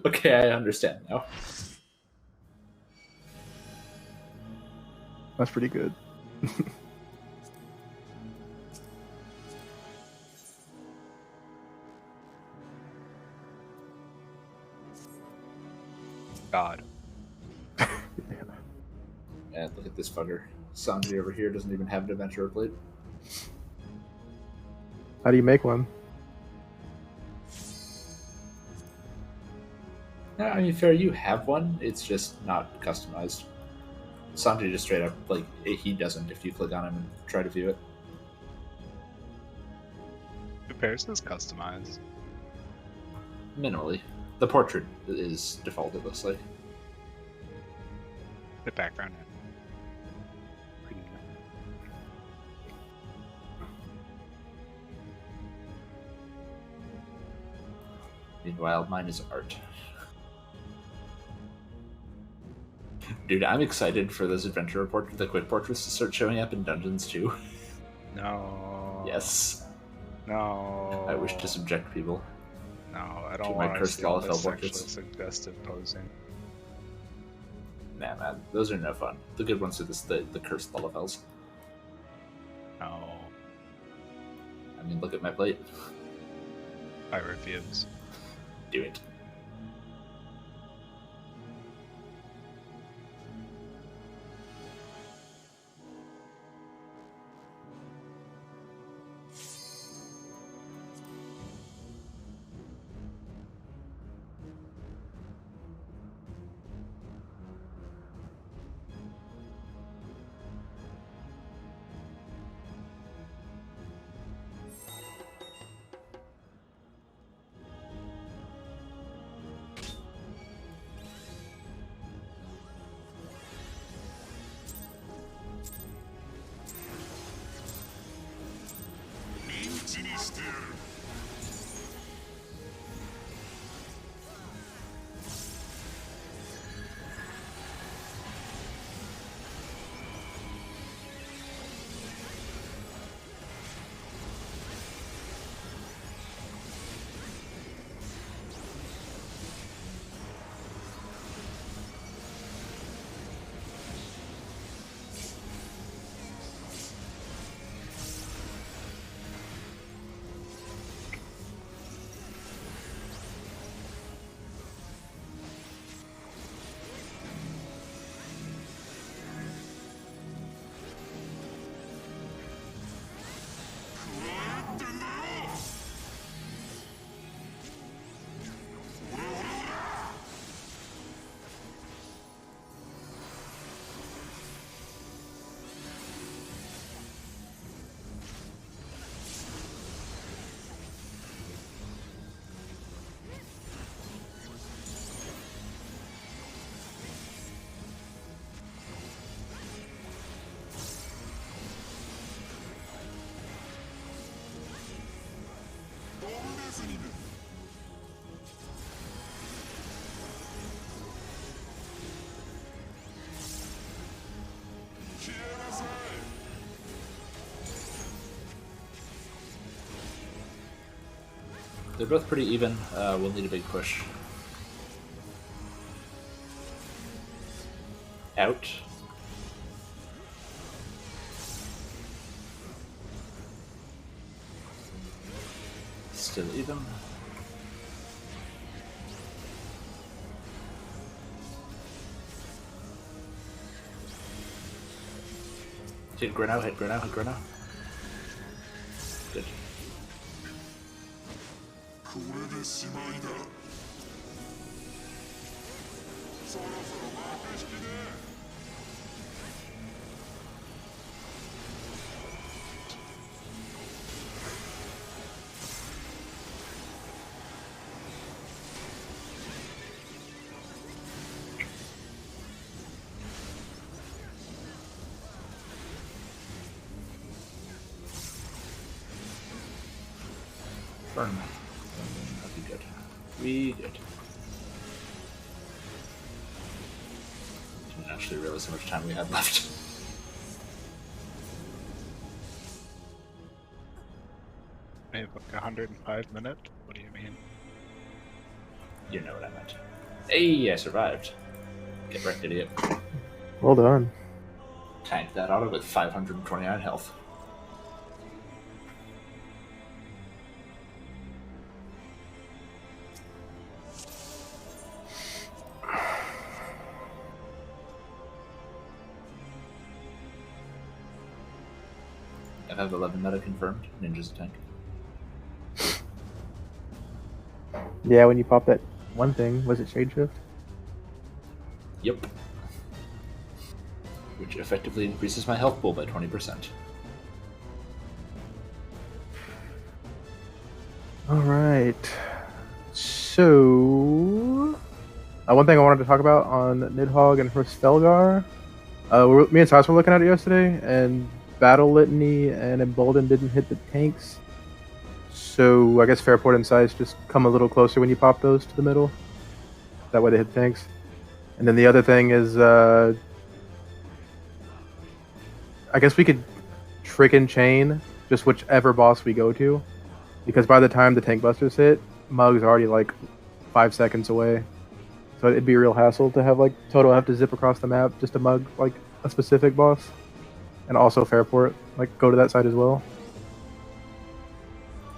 Okay, I understand now. That's pretty good. God. Man, look at this fucker. Sanji over here doesn't even have an adventurer plate. How do you make one? Yeah, I mean, fair, you have one. It's just not customized. Sanji just straight up, like, he doesn't if you click on him and try to view it. Who pairs is customized? Minimally. The portrait is default, it looks like. The background. Meanwhile, mine is art. Dude, I'm excited for those adventure the quick portraits to start showing up in dungeons too. No. Yes. No. I wish to subject people. No, I don't my want to cursed see all Lalafell this sexually portraits. suggestive posing. Nah, man, those are no fun. The good ones are the cursed Lalafells. No. I mean, look at my plate. I refuse. Do it. They're both pretty even. We'll need a big push. Out. Still even. Hit Greno, hit Greno, hit Greno. Good. Burn. That'd be good. We good. Didn't actually realize how much time we had left. We have like 105 minutes? What do you mean? You know what I meant. Hey, I survived. Get wrecked, idiot. Well done. Tank that auto with 529 health. I have 11 meta confirmed. Ninja's a tank. Yeah, when you pop that one thing, was it Shade Shift? Yep. Which effectively increases my health pool by 20%. Alright. So... one thing I wanted to talk about on Nidhogg and Hrothgar. Me and Sas were looking at it yesterday, and Battle Litany and Embolden didn't hit the tanks. So I guess Fairport and Size just come a little closer when you pop those to the middle. That way they hit the tanks. And then the other thing is, I guess we could trick and chain just whichever boss we go to. Because by the time the tank busters hit, Mug's already like 5 seconds away. So it'd be a real hassle to have like Toto have to zip across the map just to mug like a specific boss. And also Fairport, like go to that side as well.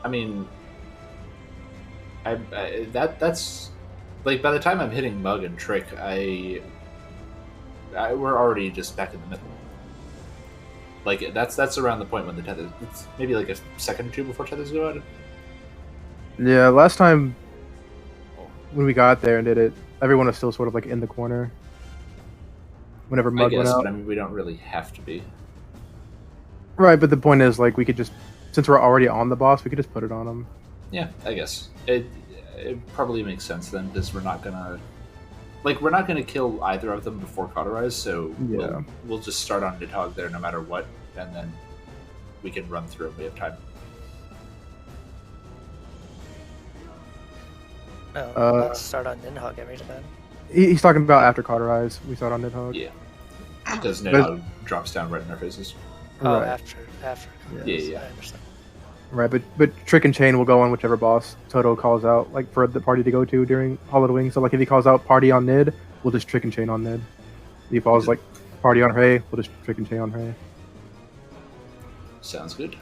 I mean, that's like by the time I'm hitting Mug and Trick, we're already just back in the middle. Like that's around the point when the tether. It's maybe like a second or two before tethers go out. Yeah, last time when we got there and did it, everyone was still sort of like in the corner. Whenever Mug went out. But I mean, we don't really have to be. Right, but the point is, like, we could just, since we're already on the boss, we could just put it on him. Yeah, I guess it probably makes sense then, because we're not gonna kill either of them before Cauterize, so yeah. we'll just start on Nidhogg there no matter what, and then we can run through if we have time. No, let's start on Nidhogg every time. He's talking about after Cauterize, we start on Nidhogg. Yeah, because Nidhogg drops down right in our faces. Oh, Right. after. Yeah. I understand. Right, but Trick and Chain will go on whichever boss Toto calls out, like for the party to go to during Hollow Wing. So like if he calls out party on Nid, we'll just Trick and Chain on Nid. If he calls like party on Hray, we'll just Trick and Chain on Hray. Sounds good.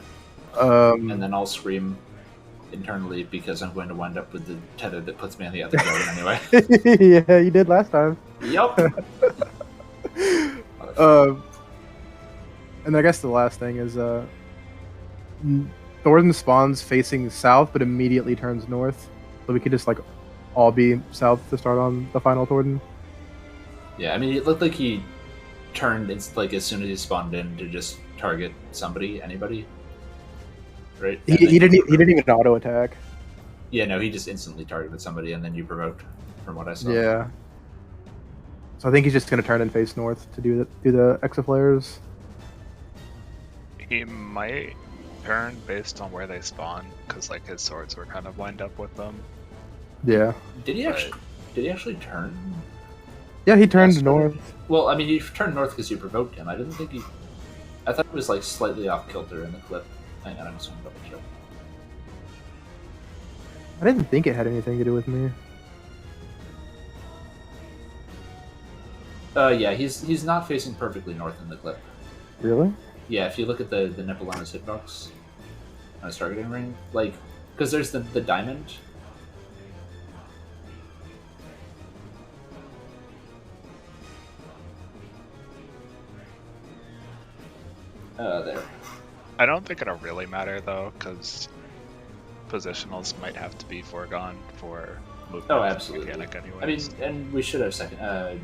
And then I'll scream internally because I'm going to wind up with the tether that puts me on the other side anyway. yeah, you did last time. Yup. And I guess the last thing is Thornton spawns facing south, but immediately turns north. So we could just like all be south to start on the final Thornton. Yeah, I mean, it looked like he turned. It's like as soon as he spawned in to just target somebody, anybody. Right? He didn't even auto attack. Yeah, no, he just instantly targeted somebody, and then you provoked, from what I saw. Yeah. So I think he's just gonna turn and face north to do the exaflares. He might turn based on where they spawn, because like his swords were kind of lined up with them. Yeah. Did he actually turn? Yeah, he turned north. Well, I mean, he turned north because you provoked him. I didn't think he. I thought it was like slightly off kilter in the clip. Hang on, I'm just gonna double check. I didn't think it had anything to do with me. Yeah, he's not facing perfectly north in the clip. Really? Yeah, if you look at the nipple on his hitbox, on his targeting ring, like, because there's the diamond. There. I don't think it'll really matter though, because positionals might have to be foregone for movement. Oh, absolutely. Mechanic anyways. I mean, and we should have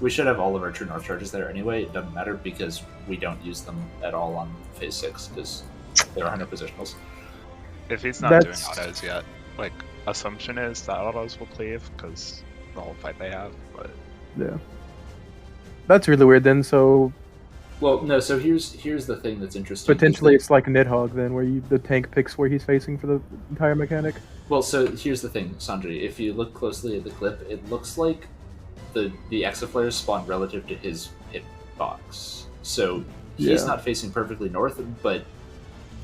we should have all of our true north charges there anyway. It doesn't matter because we don't use them at all on phase 6 because they're 100 positionals. If he's not doing autos yet, like assumption is that autos will cleave because the whole fight they have. But yeah, that's really weird. Then so. Well, no. So here's the thing that's interesting. Potentially, it's like Nidhogg then, where the tank picks where he's facing for the entire mechanic. Well, so here's the thing, Sanjay. If you look closely at the clip, it looks like the exaflares spawn relative to his hitbox. So he's not facing perfectly north, but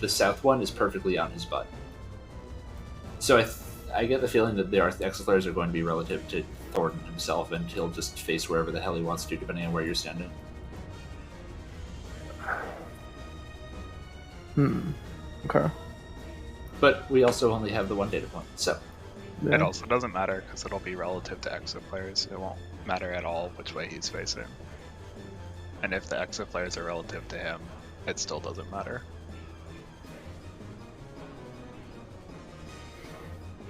the south one is perfectly on his butt. So I get the feeling that the X flares are going to be relative to Thornton himself, and he'll just face wherever the hell he wants to, depending on where you're standing. Okay. But we also only have the one data point, so. Yeah. It also doesn't matter because it'll be relative to exo players. It won't matter at all which way he's facing. And if the exo players are relative to him, it still doesn't matter.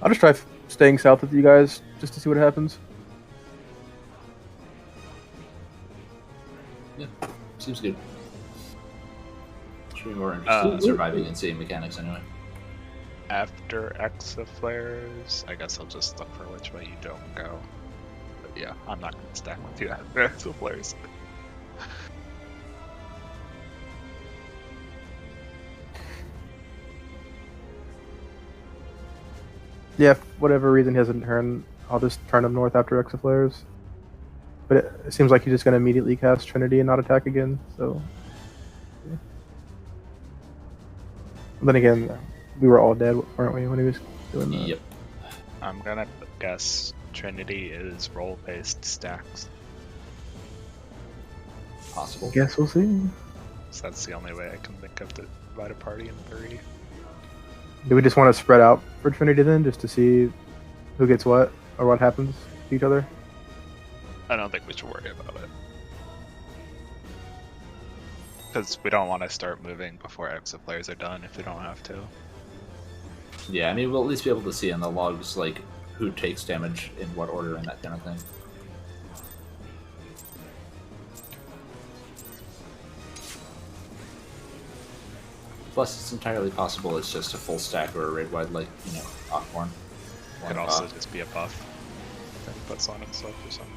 I'll just try staying south with you guys just to see what happens. Yeah, seems good. Should be more interested in surviving and seeing mechanics anyway. After exo flares, I guess I'll just look for which way you don't go. But yeah, I'm not going to stack with you after exo flares. Yeah, if whatever reason he hasn't turned, I'll just turn him north after Exaflares. But it seems like he's just going to immediately cast Trinity and not attack again, so... Yeah. Then again, we were all dead, weren't we, when he was doing that? Yep. I'm going to guess Trinity is roll-based stacks. Possible. Guess we'll see. So that's the only way I can think of to divide a party in 3. Do we just want to spread out for Trinity then, just to see who gets what, or what happens to each other? I don't think we should worry about it. Because we don't want to start moving before exo players are done if we don't have to. Yeah, I mean, we'll at least be able to see in the logs, like, who takes damage in what order and that kind of thing. Plus, it's entirely possible it's just a full stack or a raid-wide, like, you know, Ockborn. It could also just be a buff that he puts on himself or something.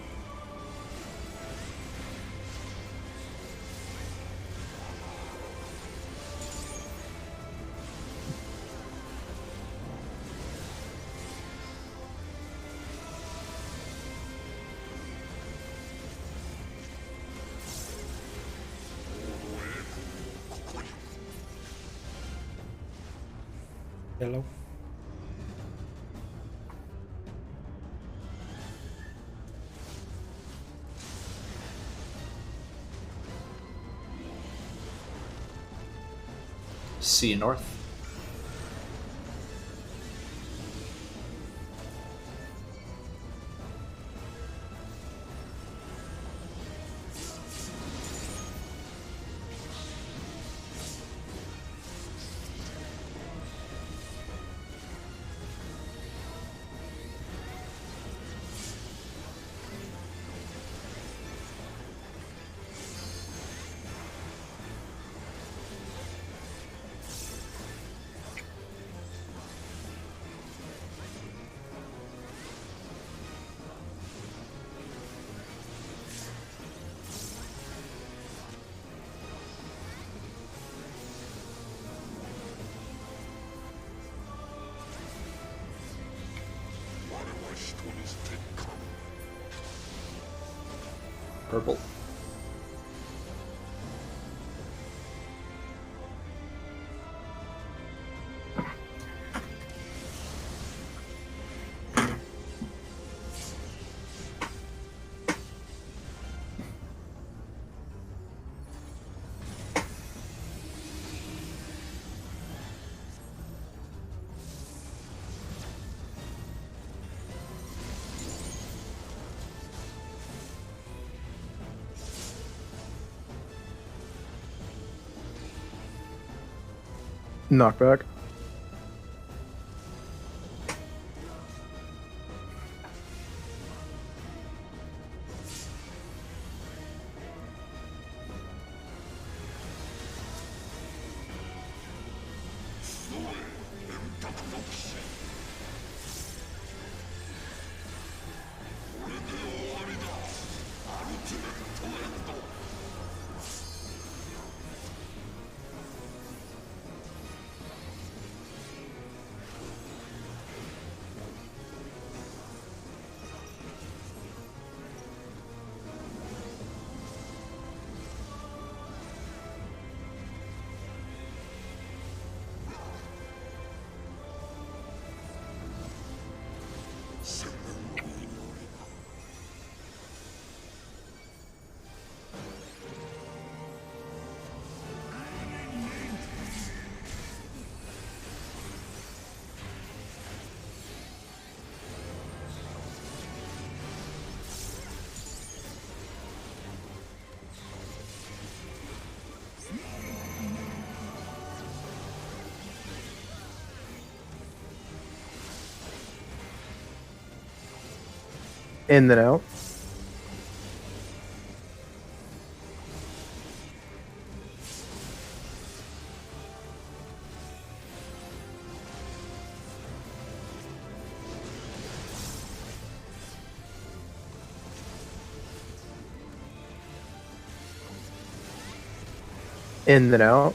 Hello. C north. Purple. Knockback. In then out. In then out.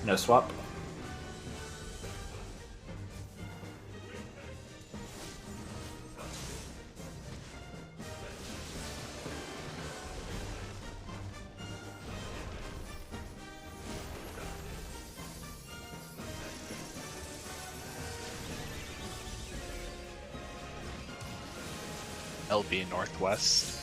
No swap. LB Northwest.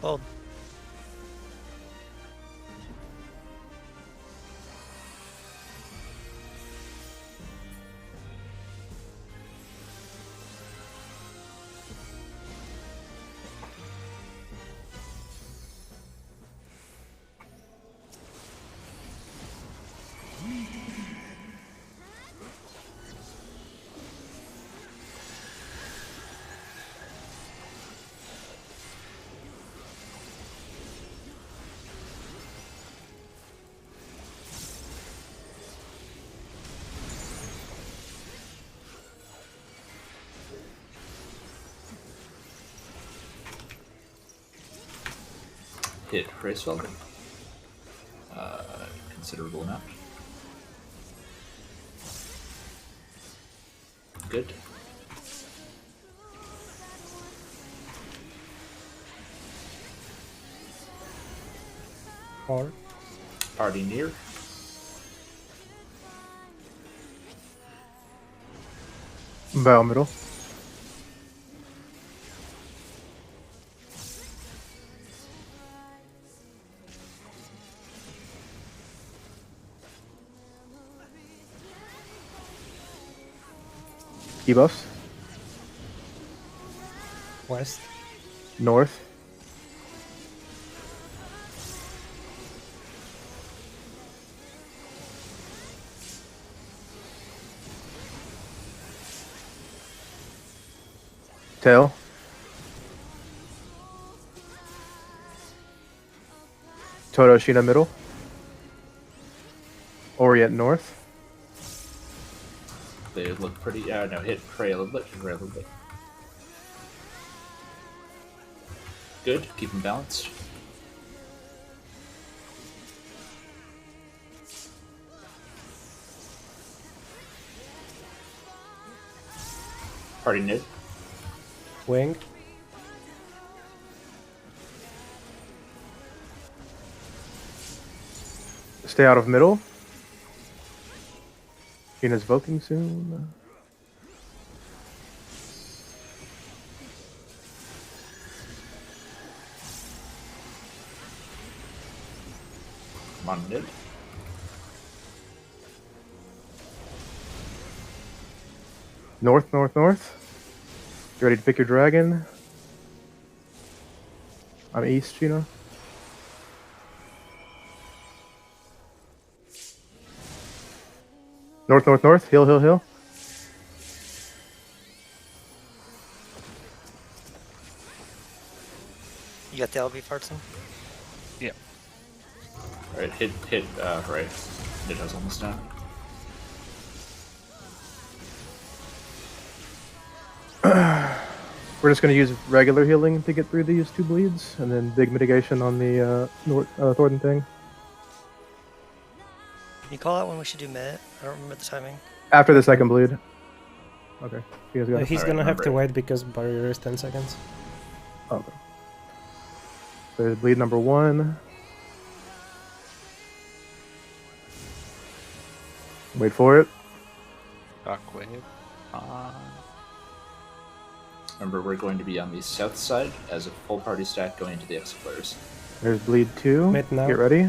Hold. Hit Racewell. Considerable amount. Good. Or Party near. Battle middle. Key buffs. west. North. Tail. Toroshina middle. Orient north. They look pretty. No, hit Prey a little bit. Prey a little bit. Good. Keep them balanced. Party mid. Wing. Stay out of middle. Ina's voking soon. Come on, mid. North, north, north. You ready to pick your dragon? I'm east, Gina. North, north, north. Hill, hill, hill. You got the LB parts in? Yeah. Alright, hit, right. Mid has almost down. We're just going to use regular healing to get through these two bleeds, and then big mitigation on the Thornton thing. Can you call out when we should do mid? I don't remember the timing. After the second bleed. Okay. You guys got it? He's Alright, gonna have to remember it. wait because barrier is 10 seconds. Okay. There's bleed number 1. Wait for it. Shockwave. Remember, we're going to be on the south side as a full party stack going into the exit players. There's bleed 2. Mid now. Get ready.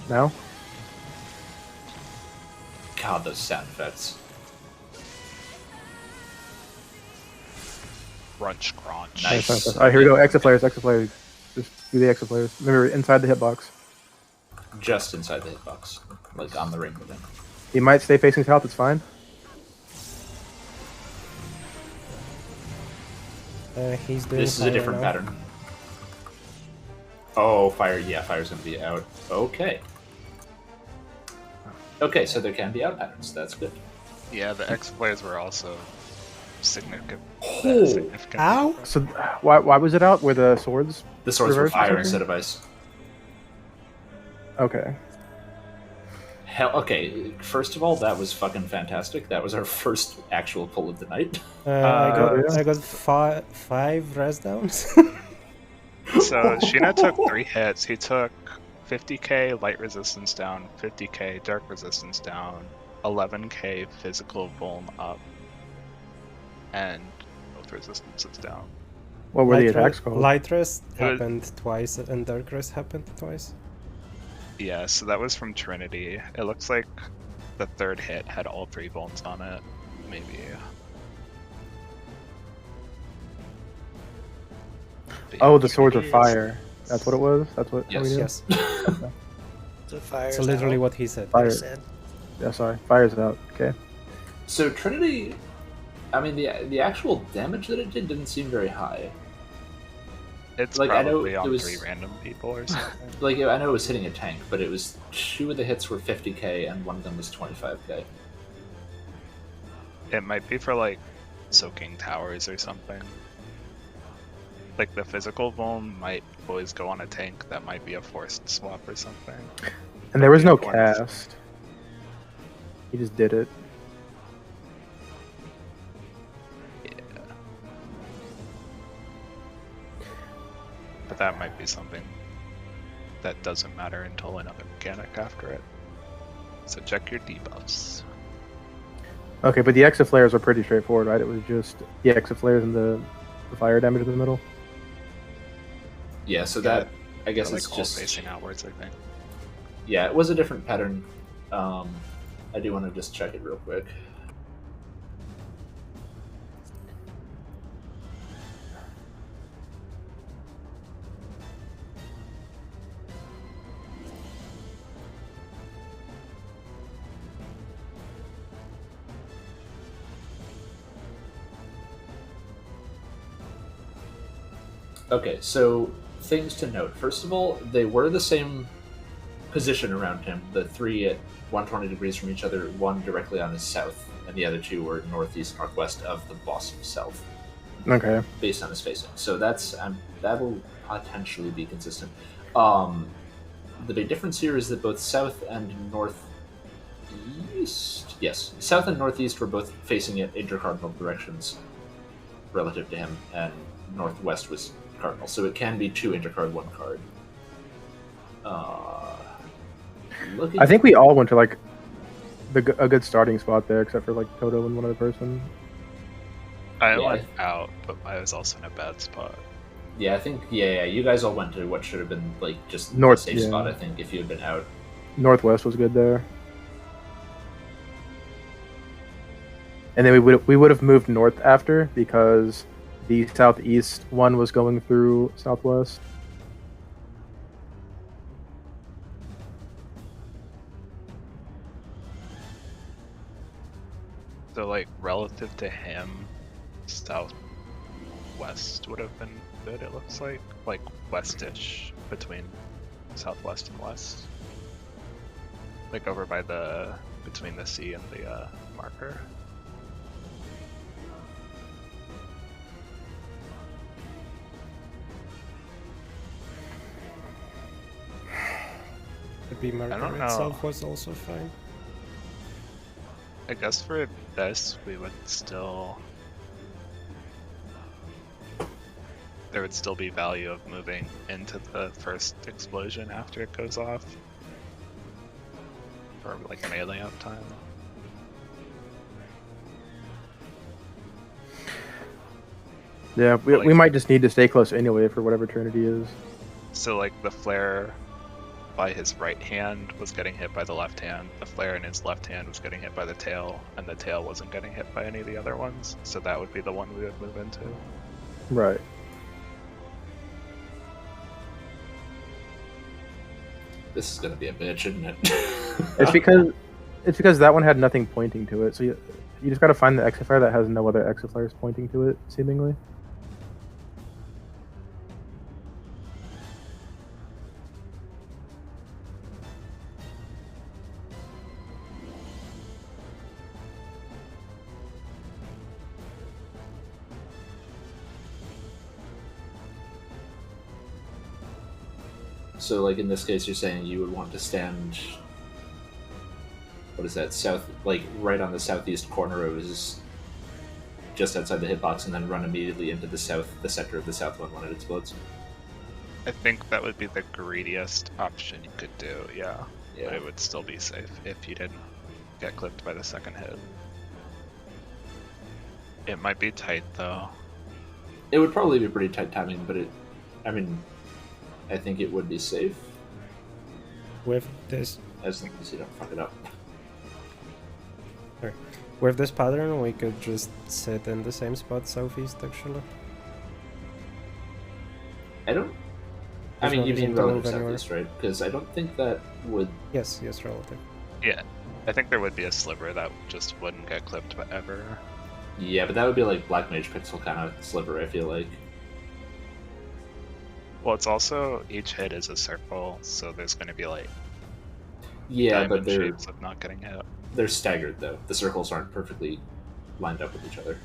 Now? God, those sound effects. Crunch, crunch. Nice. Alright, here we go. Exit players, exit players. Just do the exit players. Remember, inside the hitbox. Just inside the hitbox, like on the ring with him. He might stay facing south, it's fine. He's doing This is a fire different now. pattern. Oh, fire. Yeah, fire's going to be out. Okay. Okay, so there can be out patterns. That's good. Yeah, the X players were also significant. Oh. significant. Ow! So why was it out? Were the swords? The swords were Reverse or fire something? instead of ice. Okay. Hell, okay, first of all, that was fucking fantastic. That was our first actual pull of the night. yeah. I got five res downs. So Sheena took 3 hits. He took 50k light resistance down, 50k dark resistance down, 11k physical vuln up, and both resistances down. What were the attacks called? Light rest It was- happened twice, and dark rest happened twice. Yeah, so that was from Trinity. It looks like the 3rd hit had all 3 vulns on it. Maybe. But Oh, yeah, the swords are Trinity is- fire. That's what it was? That's what Yes. we did? Yes. So fire. So literally what he said. Fire. Said. Yeah, sorry. Fire's out. Okay. So Trinity, I mean, the actual damage that it did didn't seem very high. It's Like, I know probably it on was- 3 random people or something. Like, I know it was hitting a tank, but it was 2 of the hits were 50k and 1 of them was 25k. It might be for like soaking towers or something. Like the physical vuln might always go on a tank. That might be a forced swap or something. And there was no Yeah, cast. He just did it. Yeah. But that might be something that doesn't matter until another mechanic after it. So check your debuffs. Okay, but the exit flares were pretty straightforward, right? It was just the exit flares and the fire damage in the middle. Yeah, so Yeah, that, I guess They're, it's like all just... facing outwards, I think. Yeah, it was a different pattern. I do want to just check it real quick. Okay, so things to note. First of all, they were the same position around him. The 3 at 120 degrees from each other, 1 directly on his south, and the other 2 were northeast, northwest of the boss himself, Okay. based on his facing. So that's that'll potentially be consistent. The big difference here is that both south and northeast, yes, south and northeast were both facing it intercardinal directions relative to him, and northwest was cardinal. So it can be 2 intercard, 1 card. Looking I think we all went to like a good starting spot there, except for like Toto and one other person. I Yeah. went out, but I was also in a bad spot. Yeah, I think you guys all went to what should have been like just North, a safe yeah. spot. I think if you had been out. Northwest was good there. And then we would have moved north after because the southeast one was going through southwest. So, like, relative to him, southwest would have been good, it looks like. Like, westish between southwest and west. Like, over by the... between the sea and the marker. The B don't marker know. itself was also fine. I guess for this, we would still... There would still be value of moving into the first explosion after it goes off. For like melee up time. Yeah, we Like- might just need to stay close anyway for whatever Trinity is. So like the flare by his right hand was getting hit by the left hand, the flare in his left hand was getting hit by the tail, and the tail wasn't getting hit by any of the other ones, so that would be the one we would move into. Right. This is gonna be a bitch, isn't it? It's because that one had nothing pointing to it, so you just gotta find the exiflare that has no other exiflares pointing to it, seemingly. So, like in this case, you're saying you would want to stand. What is that? South, like right on the southeast corner of his, just outside the hitbox, and then run immediately into the center of the south one when it explodes. I think that would be the greediest option you could do, yeah. Yeah. But it would still be safe if you didn't get clipped by the second hit. It might be tight though. It would probably be pretty tight timing, but I think it would be safe, With this, as long as you don't fuck it up. with this pattern, we could just sit in the same spot southeast, actually. I don't. I There's mean, no you reason mean to relative move anywhere. southeast, right? Because I don't think that would. Yes, relative. Yeah, I think there would be a sliver that just wouldn't get clipped ever. Yeah, but that would be like Black Mage Pixel kind of sliver, I feel like. Well, it's also, each hit is a circle, so there's going to be like Yeah, but diamond they're shapes of not getting hit. they're staggered though. The circles aren't perfectly lined up with each other.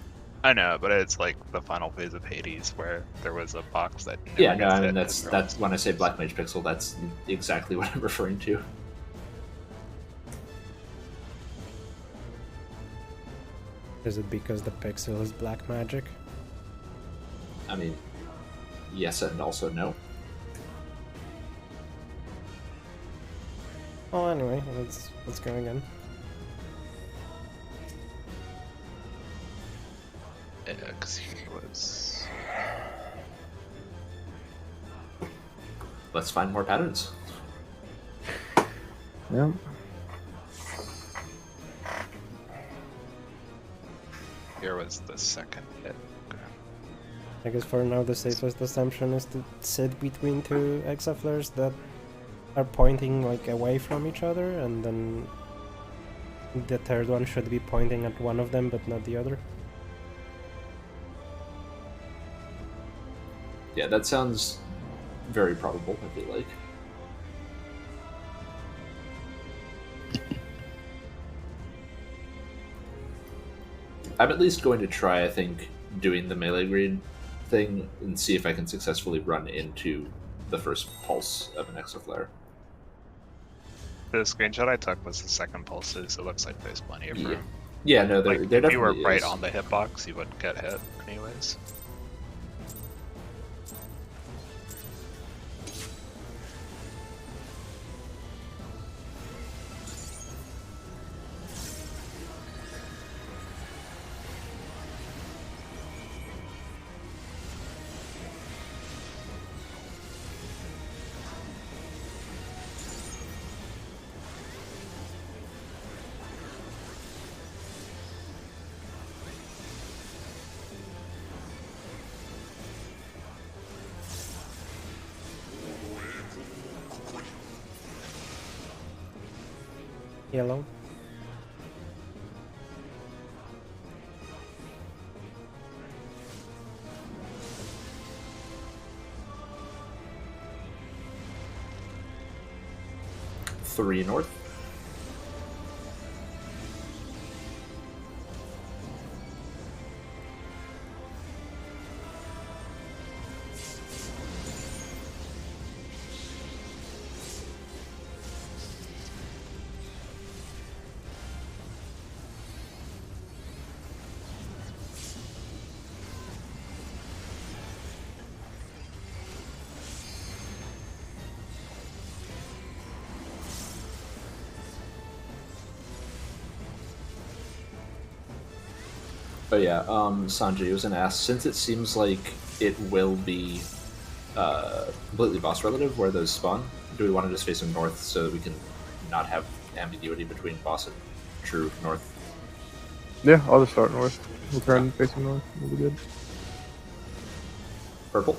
I know, but it's like the final phase of Hades where there was a box that never Yeah, no, gets I mean hit that's and throws. when I say Black Mage Pixel, that's exactly what I'm referring to. Is it because the pixel is black magic? I mean, yes and also no. Oh, anyway, let's go again. Yeah, because he was. Let's find more patterns. Yeah. Here was the second hit. Okay. I guess for now the safest assumption is to sit between two exaflares that are pointing like away from each other, and then the third one should be pointing at one of them but not the other. Yeah, that sounds very probable, I feel like. I'm at least going to try, I think, doing the melee greed thing and see if I can successfully run into the first pulse of an exoflare. The screenshot I took was the second pulses. It looks like there's plenty of Yeah. room. Yeah, no, there Like, definitely if you were right is. on the hitbox, you would get hit anyways. Yellow. Three north. But yeah, Sanjay was an ass. Since it seems like it will be completely boss relative where those spawn, do we want to just face him north so that we can not have ambiguity between boss and true north? Yeah, I'll just start north. We'll turn facing north. We'll be good. Purple.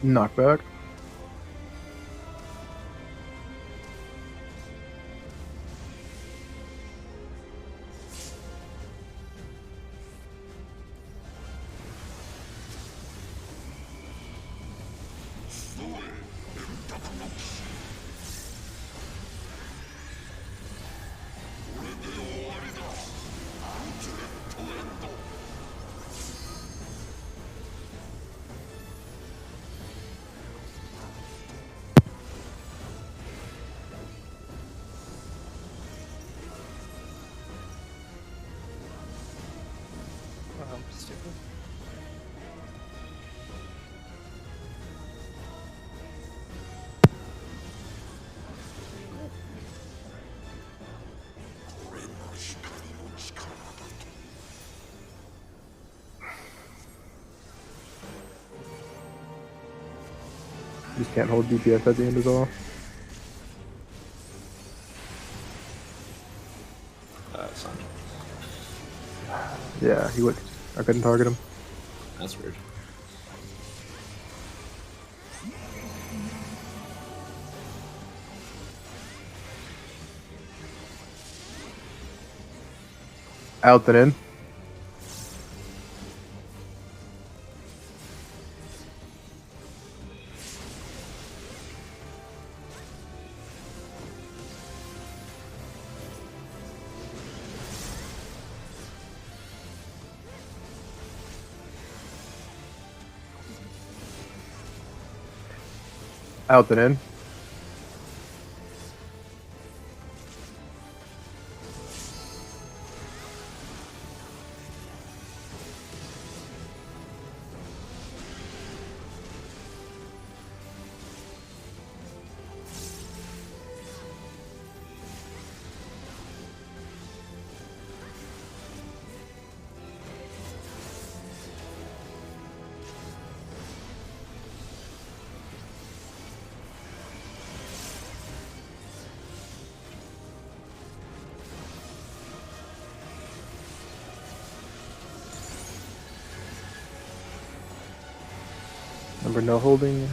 Knockback. Stupid. Just can't hold DPS at the end at all. Son. Yeah, he would. I couldn't target him. That's weird. Out and in. Out and in. Number no holding.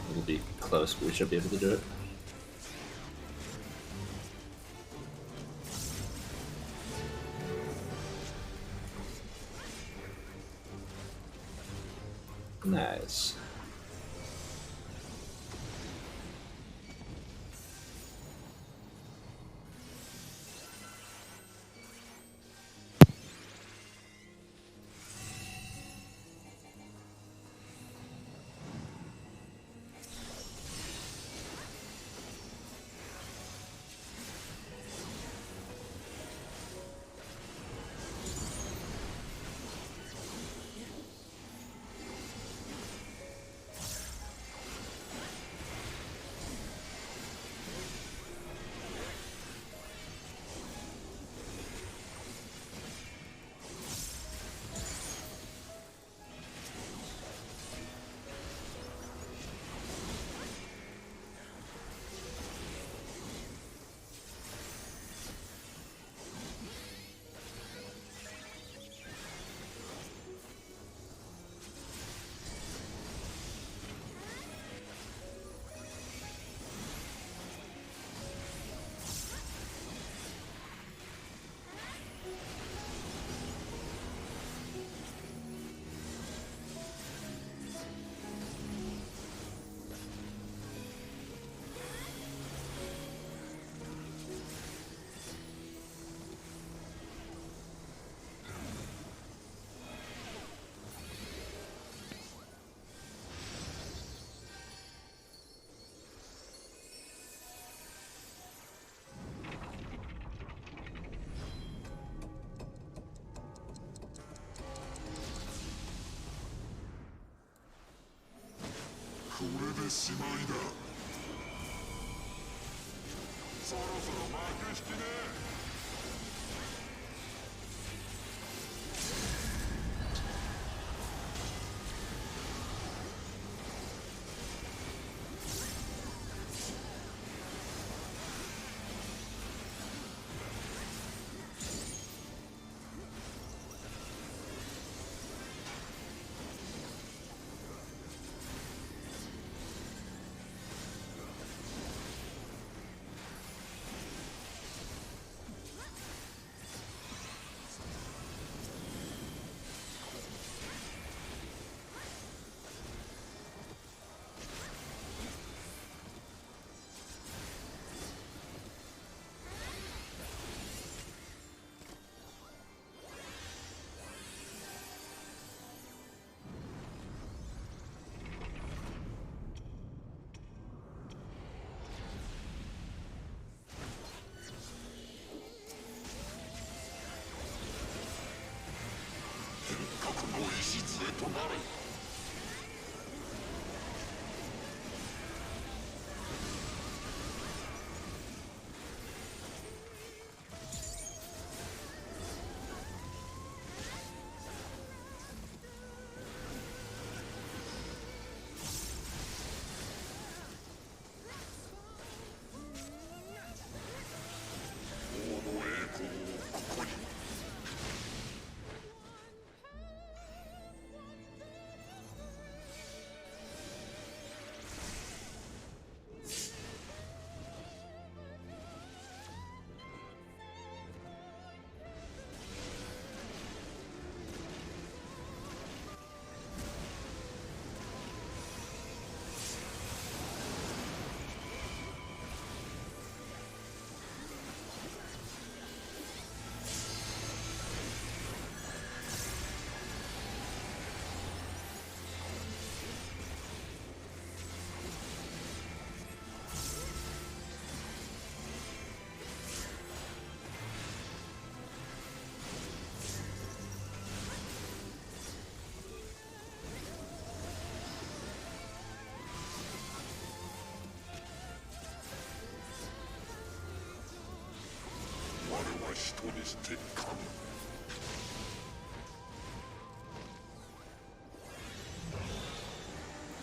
It'll be close, but we should be able to do it. Nice.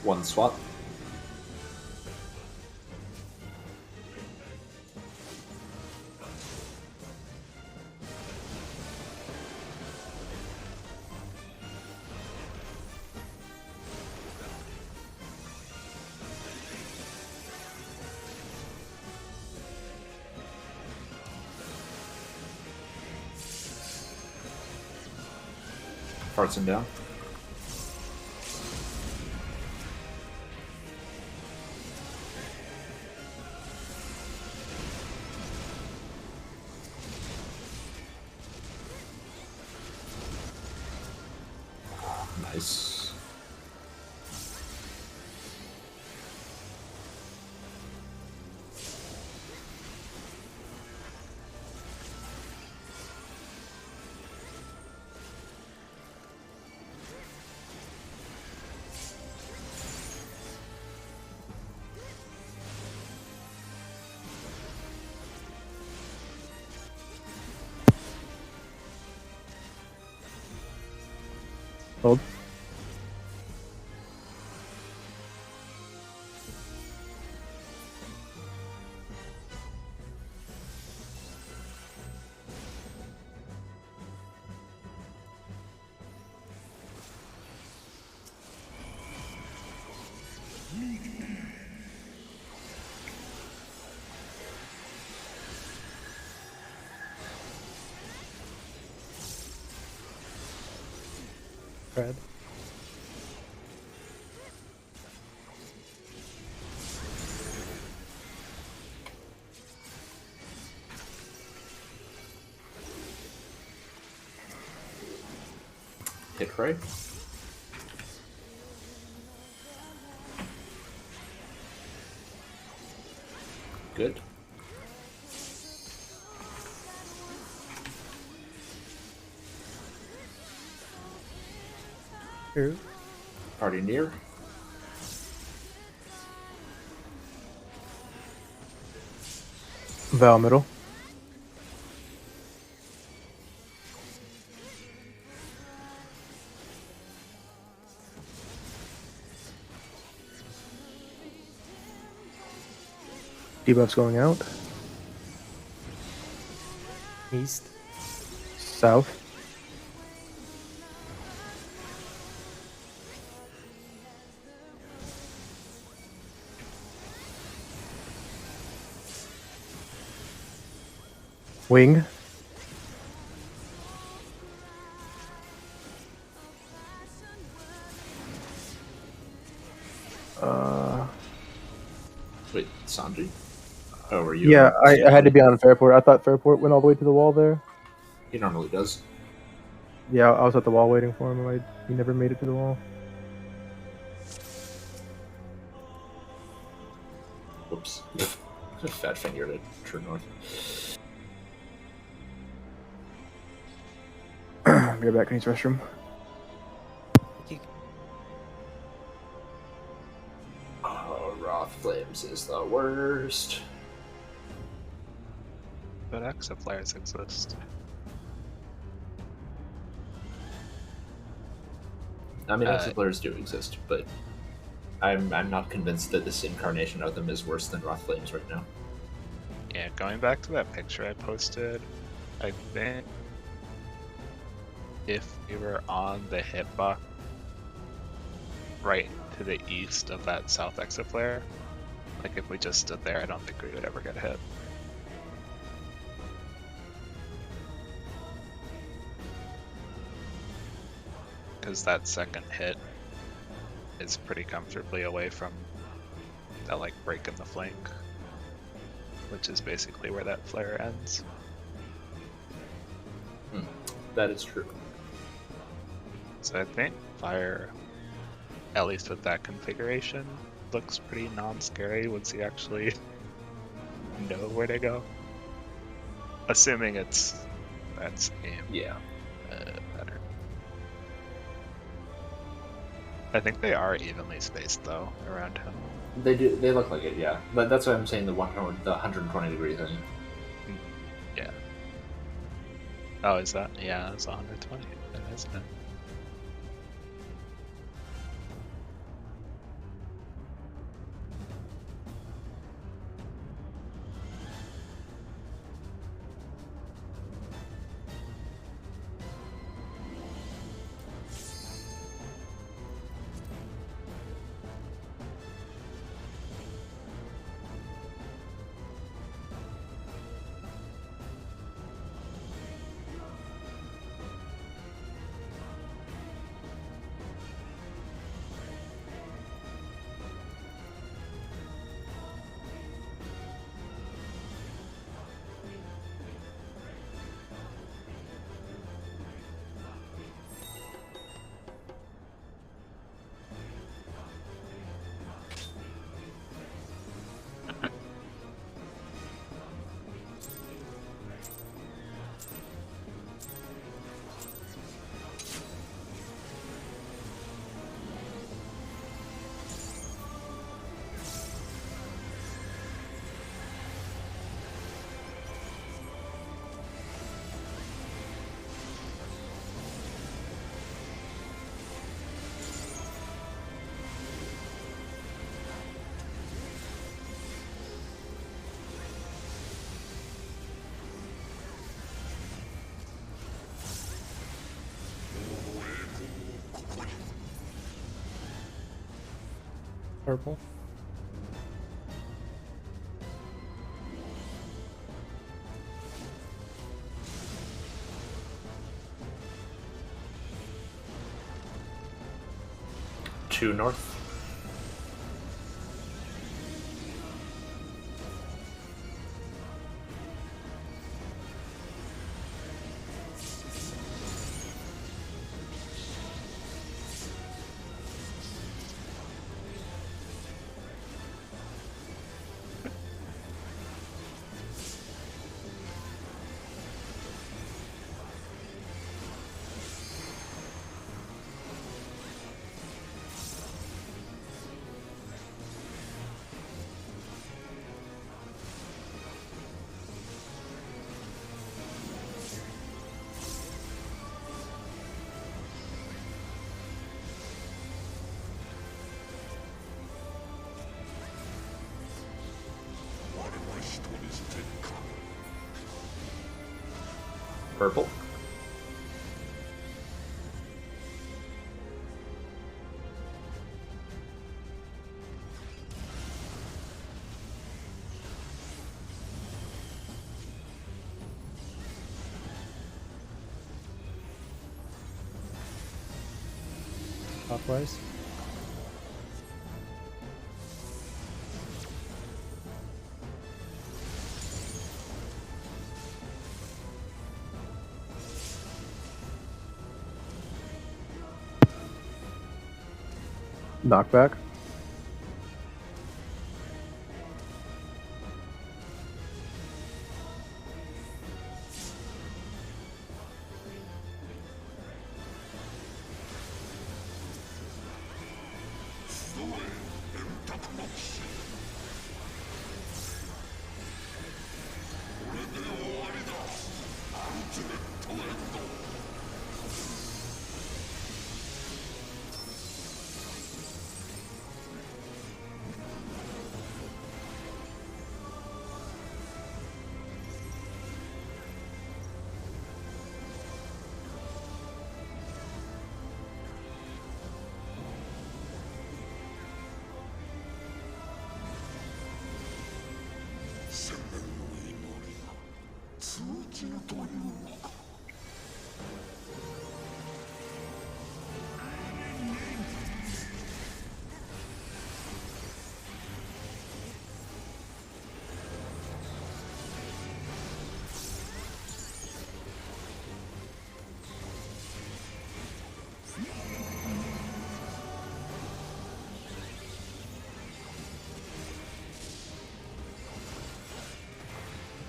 One swap. Farts him down. Nice. Hold. Fred. Hit right. Good. True. Party near. Val middle. Debuffs going out. East. South. Wing. Wait, Sanji? Oh, were you? Yeah, I had to be on Fairport. I thought Fairport went all the way to the wall there. He normally does. Yeah, I was at the wall waiting for him, and he never made it to the wall. Whoops. Fat finger to true north. Be right back. I need the restroom. Oh, Wrath Flames is the worst. But exit flares exist. I mean, exemplars do exist, but I'm not convinced that this incarnation of them is worse than Wrath Flames right now. Yeah, going back to that picture I posted, I think if we were on the hitbox right to the east of that south exit flare, like if we just stood there, I don't think we would ever get hit. Because that second hit is pretty comfortably away from that like break in the flank, which is basically where that flare ends. That is true. So I think fire, at least with that configuration, looks pretty non-scary once you actually know where to go. Assuming that's aim Yeah. better. I think they are evenly spaced though around him. They do. They look like it, yeah. But that's why I'm saying the 120 degree thing. Yeah. Oh, is that? Yeah, it's 120. That is it. Purple. Two north. purple. Clockwise. Knockback.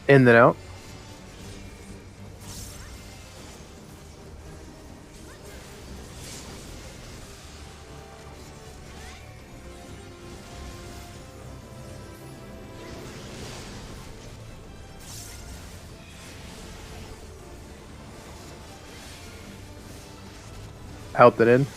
In then out. Out then in.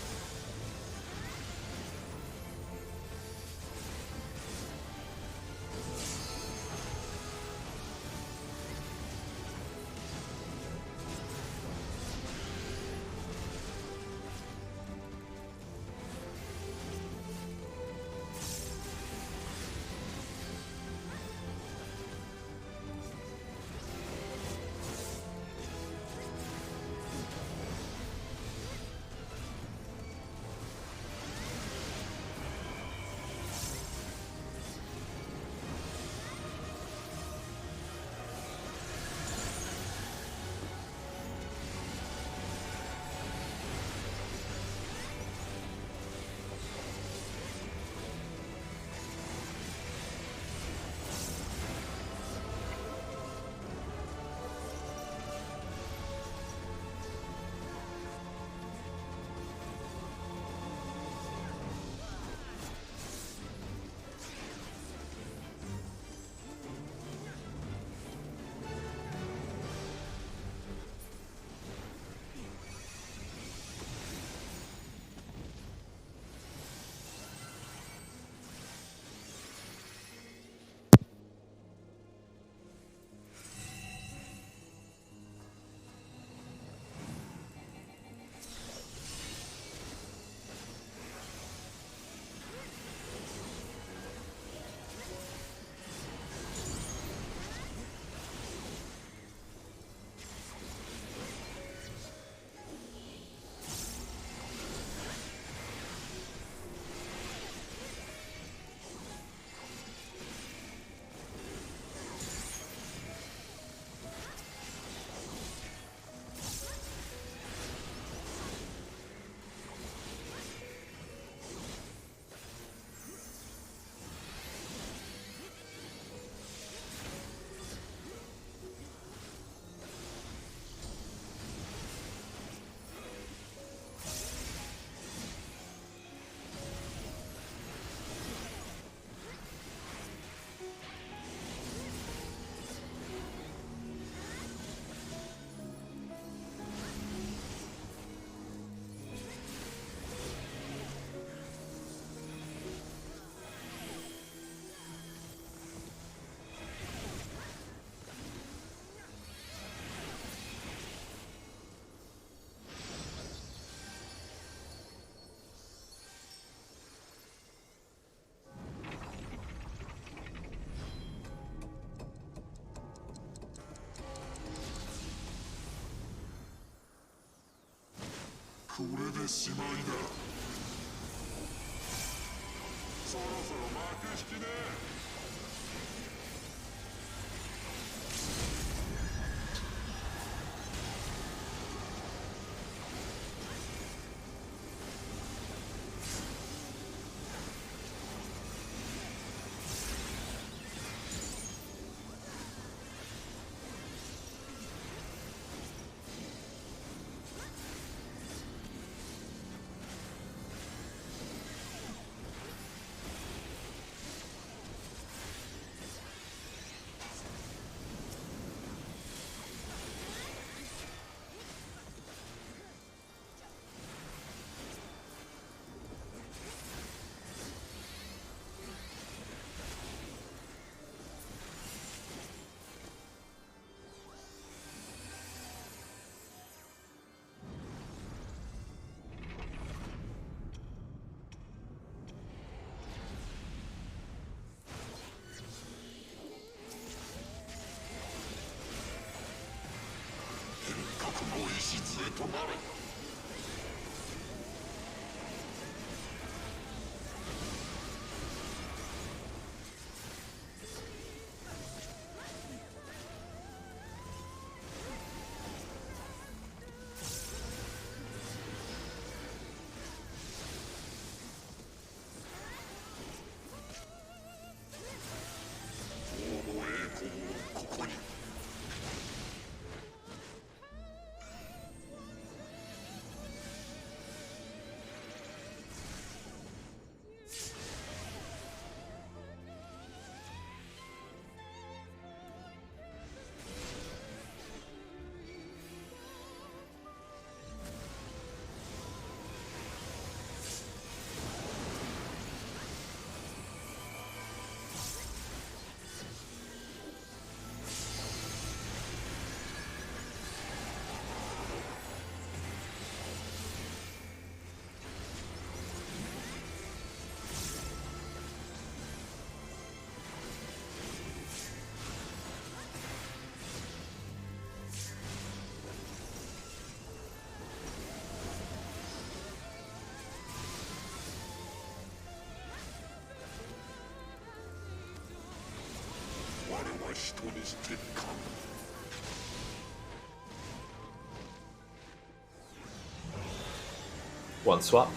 One swap.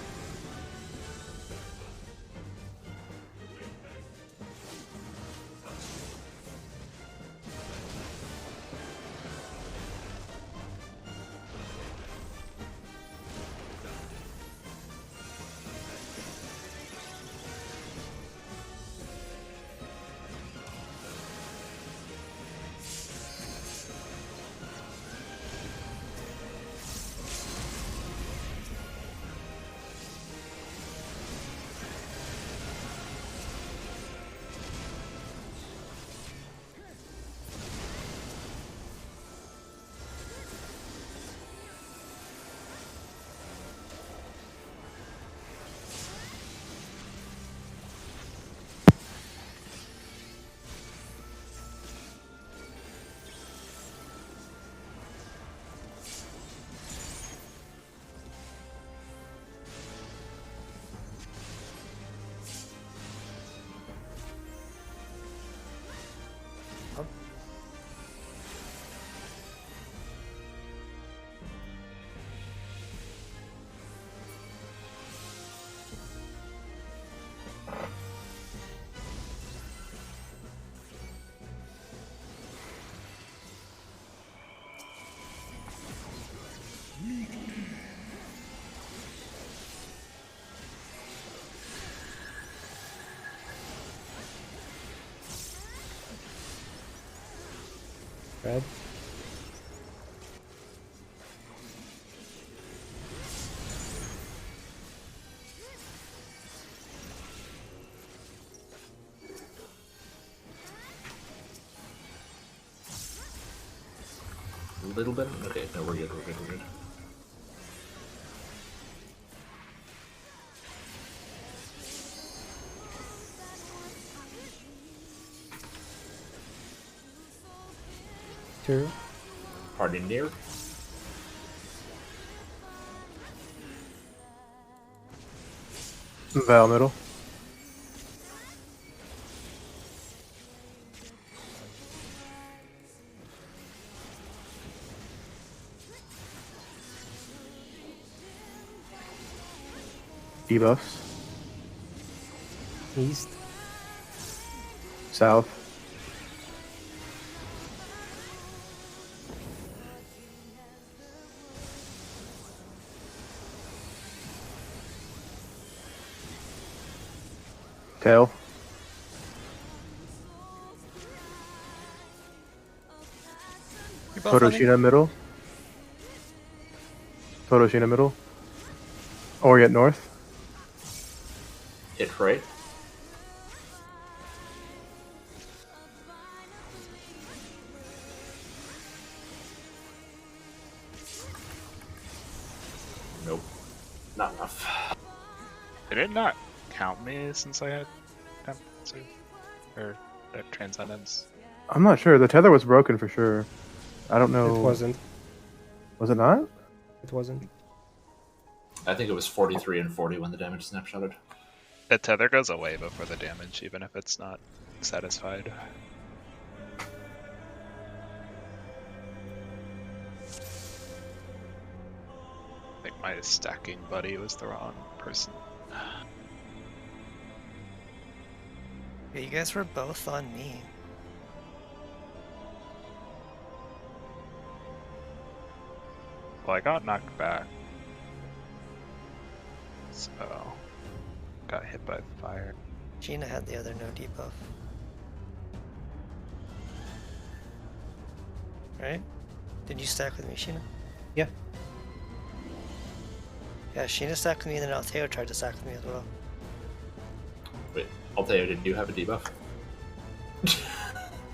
Red. A little bit. Okay, no, we're good. We're good. We're good. Two. Party near. Val middle. Debuffs. East. South. Tail. You're both running? Totoshina middle. Totoshina middle. Orient north. Hit right. Nope. Not enough. Did it not count me since I had Tempest or Transcendence? I'm not sure. The tether was broken for sure. I don't know. It wasn't. Was it not? It wasn't. I think it was 43 and 40 when the damage snapshotted. The tether goes away before the damage, even if it's not satisfied. I think my stacking buddy was the wrong person. Yeah, you guys were both on me. Well, I got knocked back. So, got hit by fire. Gina had the other no debuff. Right? Did you stack with me, Sheena? Yeah. Yeah, Sheena stacked with me and then Alteo tried to stack with me as well. Wait, Alteo, did you have a debuff?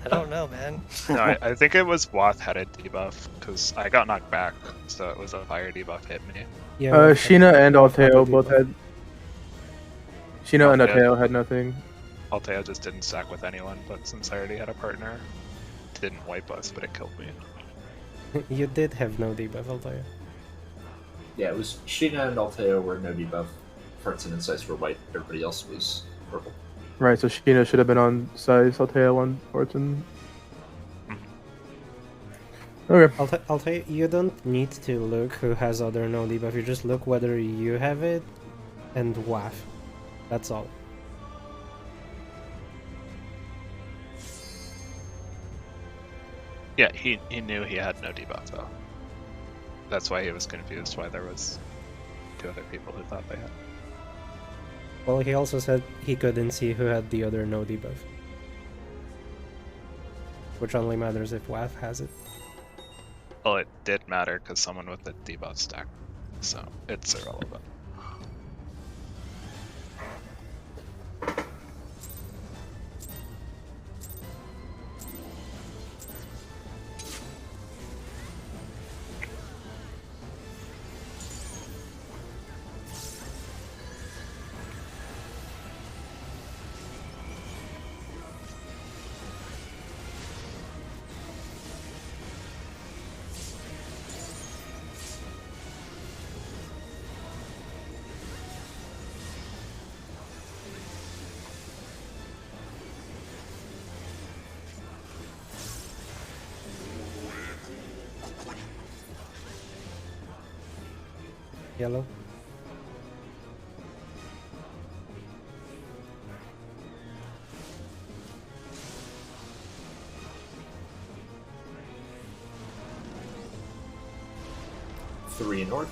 I don't know, man. No, I think it was Wath had a debuff, because I got knocked back, so it was a fire debuff hit me. Yeah. Sheena and Alteo had both had. Sheena and Alteo. Alteo had nothing. Alteo just didn't stack with anyone, but since I already had a partner, it didn't wipe us, but it killed me. You did have no debuff, I'll tell you. Yeah, it was Sheena and Alteo were no debuff. Farts and Insights were white. Everybody else was purple. Right, so Sheena should have been on size, Alteo on Fortune. Okay. I'll tell you, you don't need to look who has other no debuff, you just look whether you have it and WAF. That's all. Yeah, he knew he had no debuff though. That's why he was confused why there was 2 other people who thought they had. Well, he also said he couldn't see who had the other no debuff. Which only matters if WAF has it. Well, it did matter because someone with the debuff stacked, so it's irrelevant. Yellow. Three north.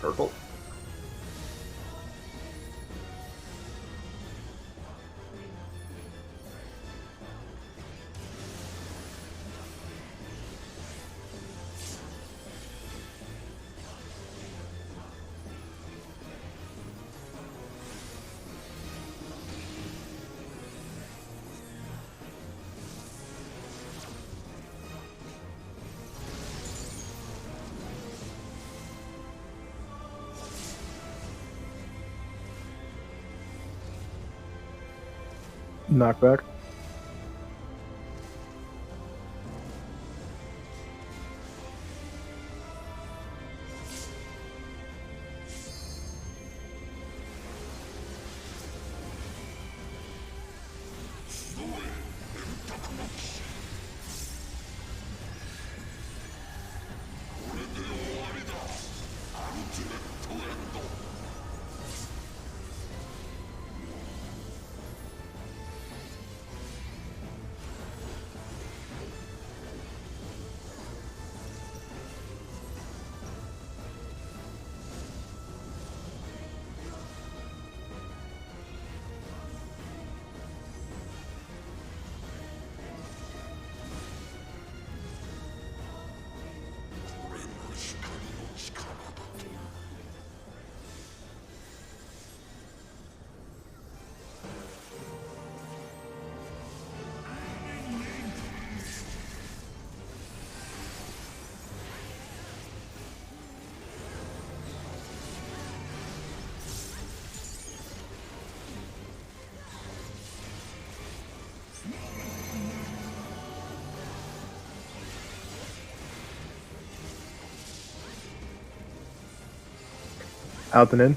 Purple. Knockback. Out and in.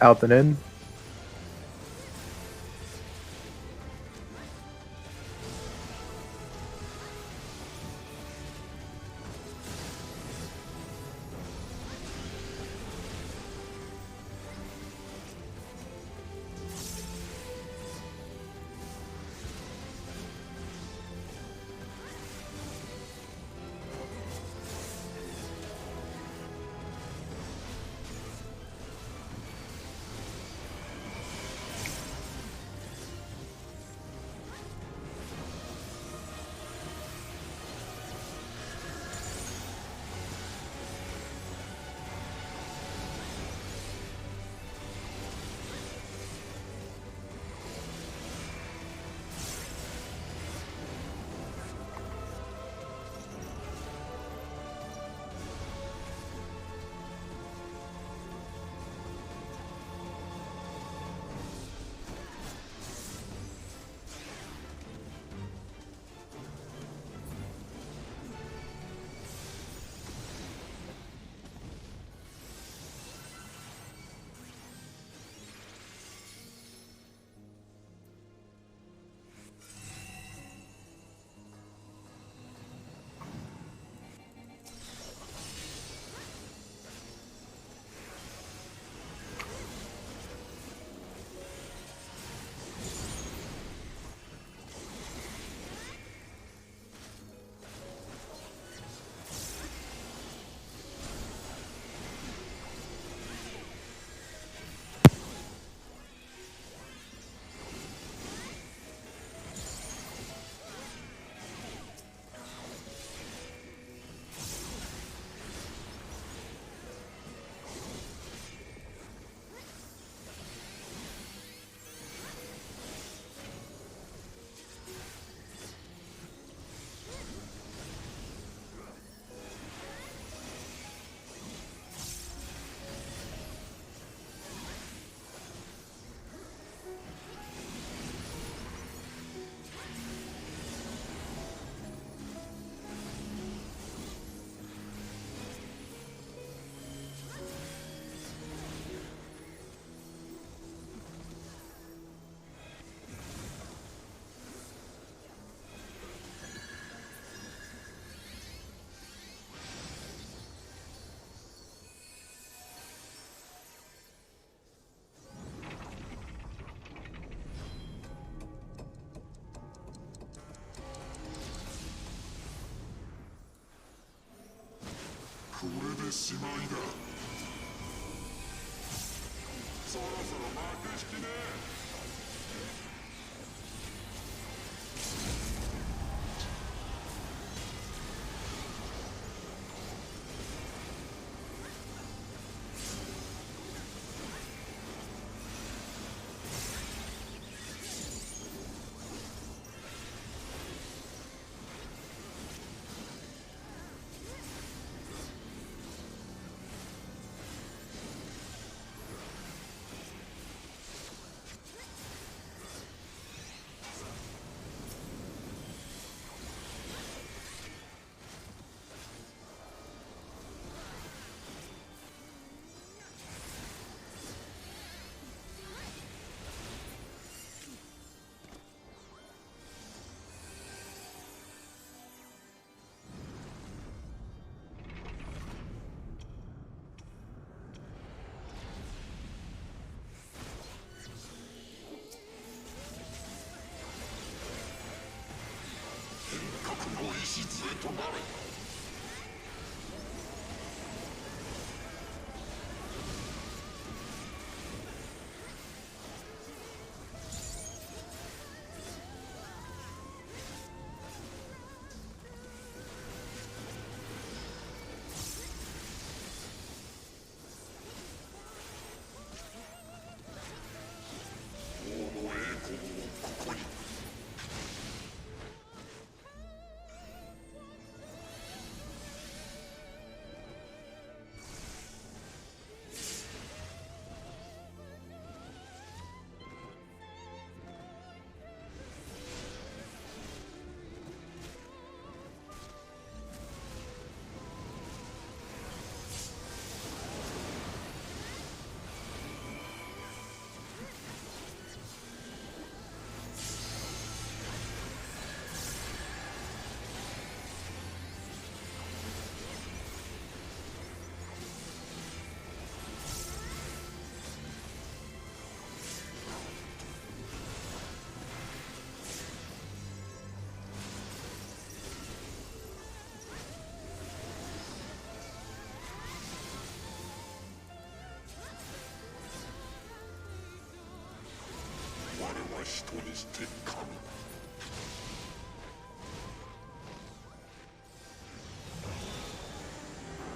Out and in.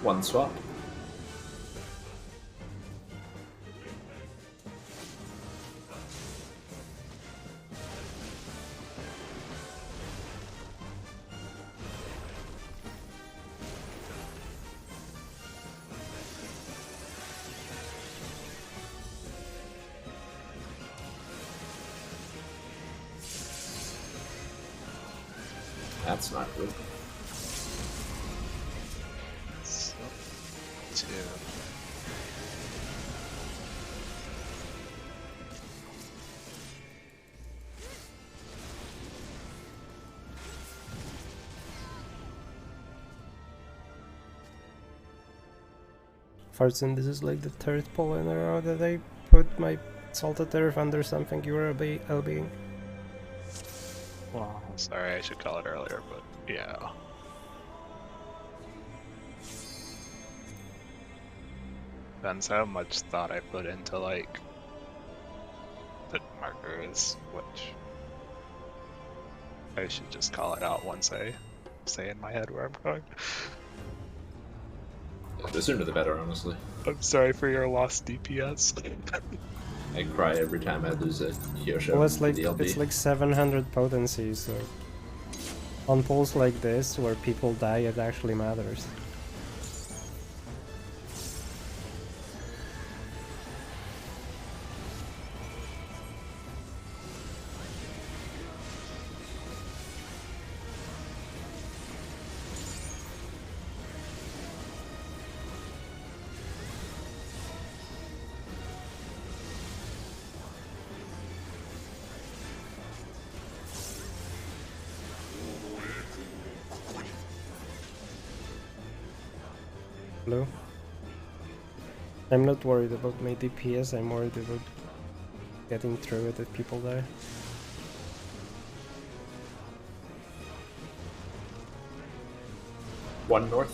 One swap. That's not good. So, 2. Fartzen, this is like the third pull in a row that I put my salted earth under something you were LBing. Well, sorry, I should call it earlier, but yeah. Depends how much thought I put into, like, the markers, which I should just call it out once I say in my head where I'm going. The sooner the better, honestly. I'm sorry for your lost DPS. I cry every time I lose a Kyosho Well, it's like DLB. 700 potency, so on pulls like this where people die, it actually matters. Blue. I'm not worried about my DPS, I'm worried about getting through it if people die. One north.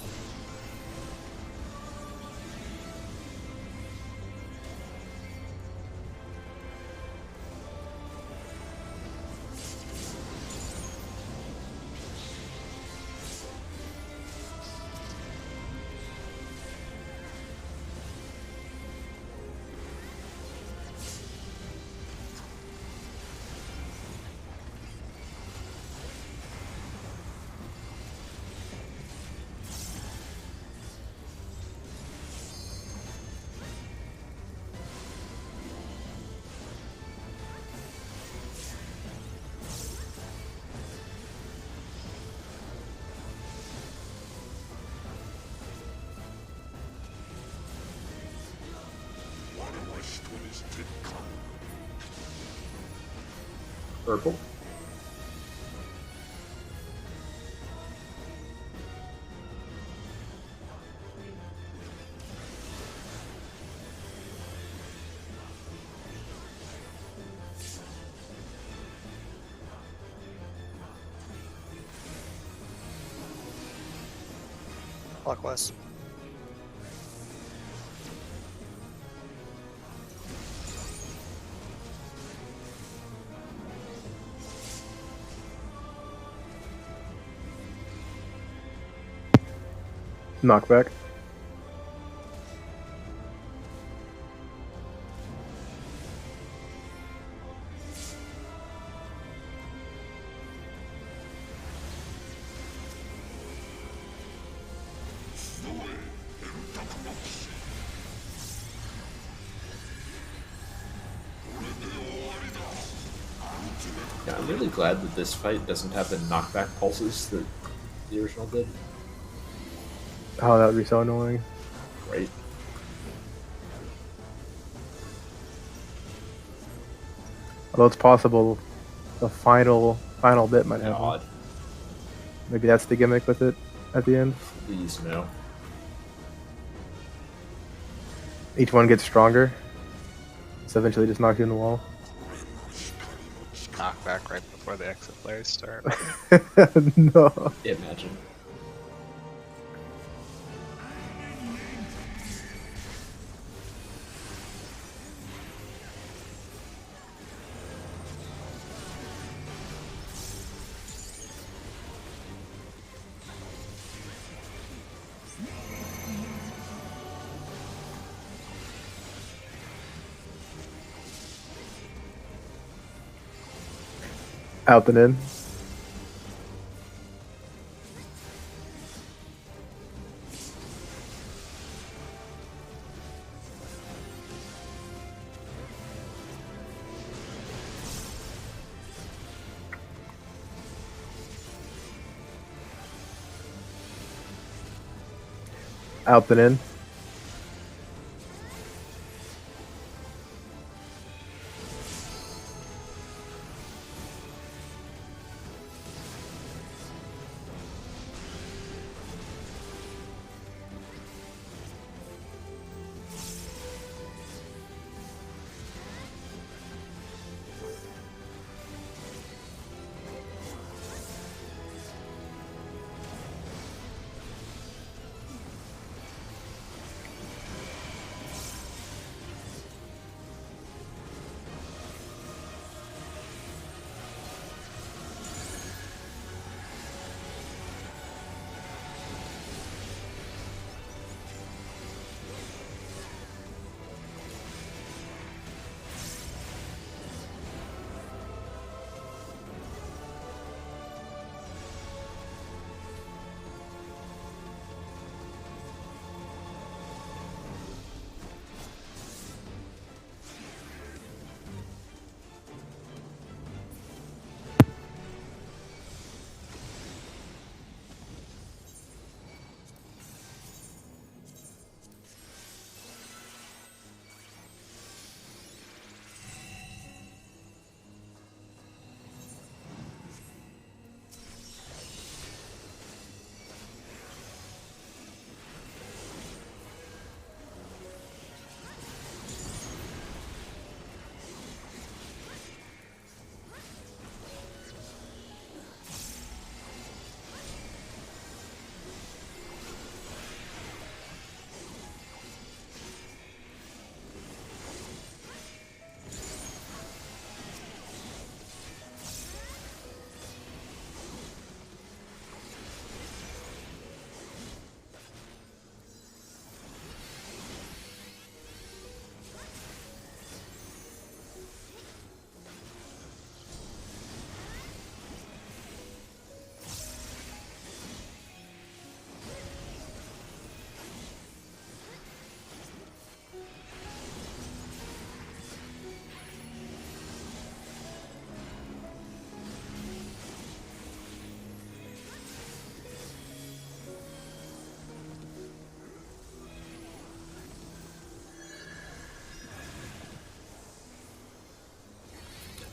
Purple. Clockwise. Knockback. Yeah, I'm really glad that this fight doesn't have the knockback pulses that the original did. Oh, that would be so annoying. Right? Although it's possible the final bit might have one. God. Maybe that's the gimmick with it at the end. Please no. Each one gets stronger. So eventually just knock you in the wall. Knockback right before the exit flares start. No. Imagine. Out and in. Out and in.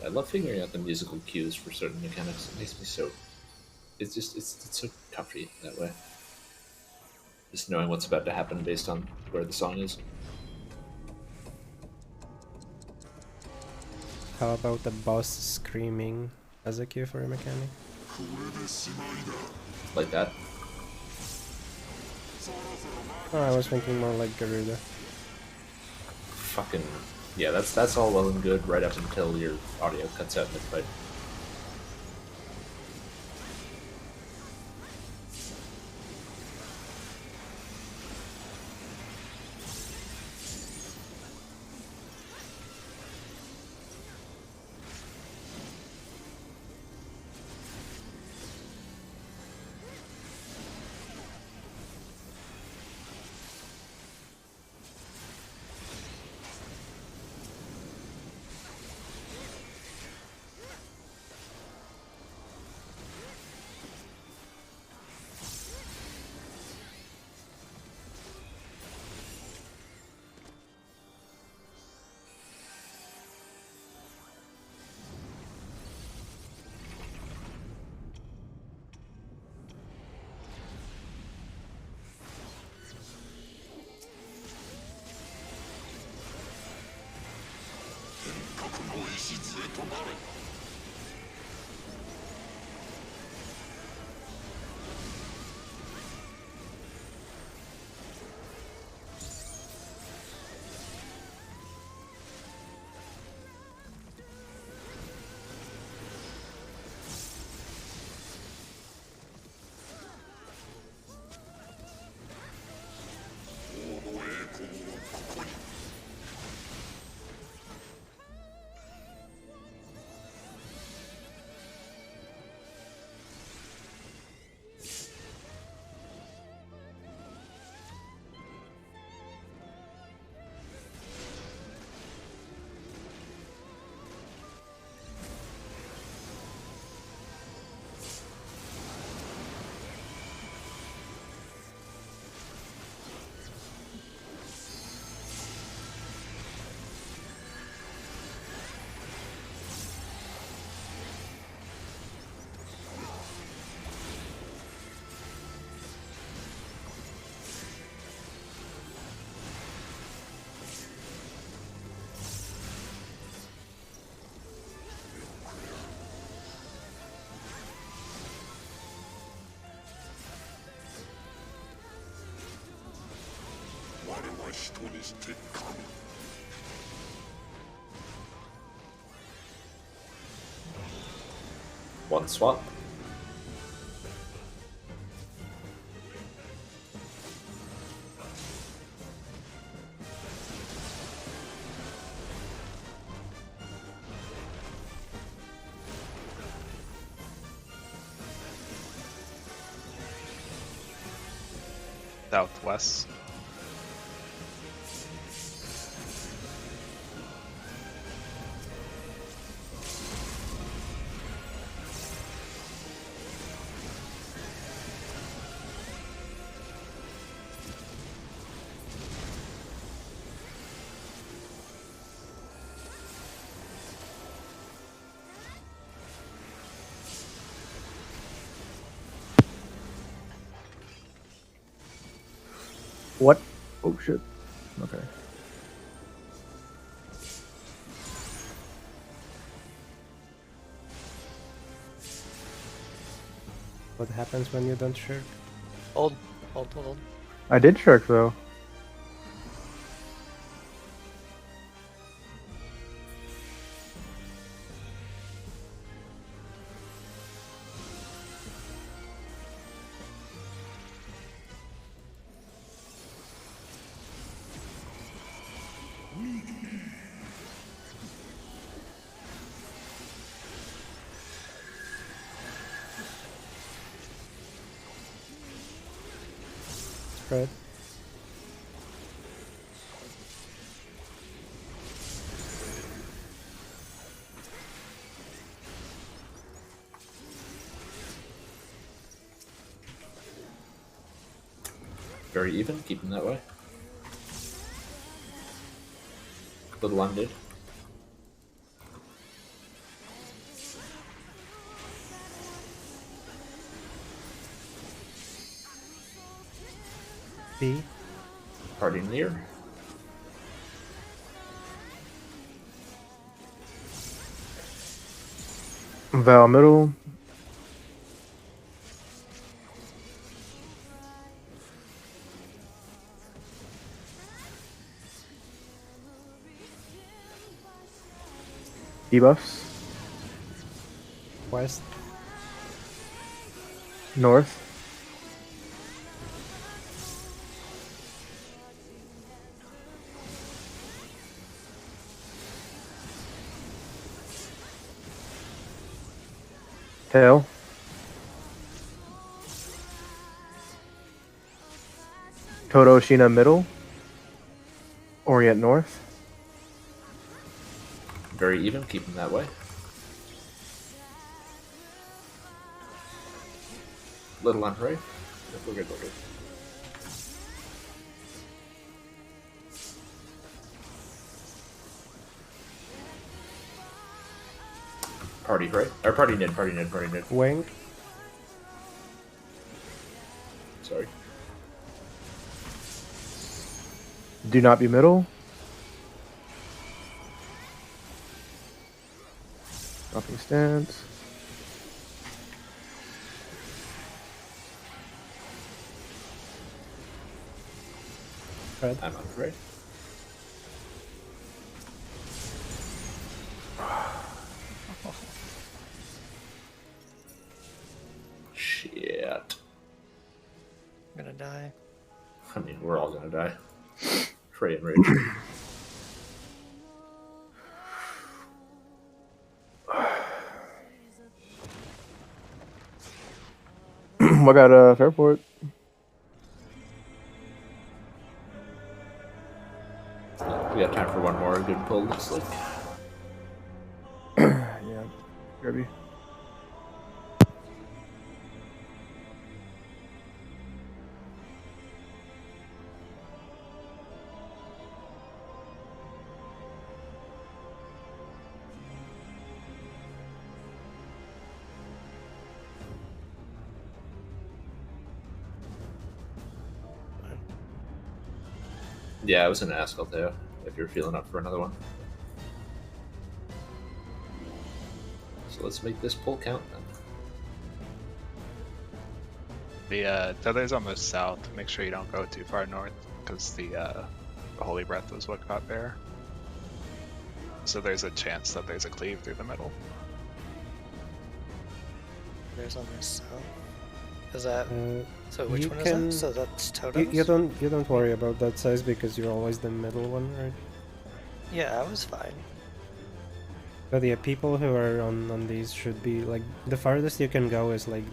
I love figuring out the musical cues for certain mechanics. It makes me so. It's just it's so comfy that way. Just knowing what's about to happen based on where the song is. How about the boss screaming as a cue for a mechanic? Like that. Oh, I was thinking more like Garuda. Fucking yeah, that's all well and good right up until your audio cuts out mid-fight. One swap. Southwest. What? Oh shit. Okay. What happens when you don't shirk? Hold. I did shirk though. Spread. Very even, keep them that way. Little undid. B. Party near. Val middle. Debuffs. West. North. Tail. Toto Shina middle. Orient north. Very even, keep them that way. Little on right. Yep, we're good, we're good. Party right? Or party nid, party nid, party nid. Wing. Sorry. Do not be middle. Nothing stands. Red. I'm on right. Shit. I'm gonna die. I mean, we're all gonna die. Frey and Rage. I got Fairport. We got time for one more good pull, looks like. Yeah. Kirby. Yeah, I was gonna ask Alteo if you're feeling up for another one. So let's make this pull count then. The Tether's almost south. Make sure you don't go too far north, because the Holy Breath was what got there. So there's a chance that there's a cleave through the middle. There's on this south. Is that so? Which you one is can- that? So that's Totems. You don't worry about that size because you're always the middle one, right? Yeah, I was fine. But yeah, people who are on these should be like the farthest you can go is like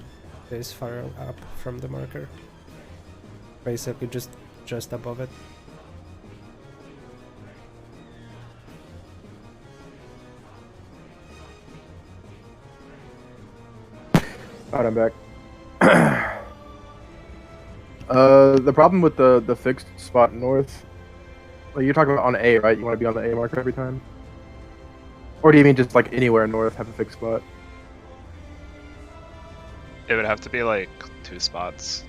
this far up from the marker. Basically, just above it. Alright, I'm back. The problem with the fixed spot north, like you're talking about on A, right? You want to be on the A marker every time? Or do you mean just like anywhere north have a fixed spot? It would have to be like 2 spots,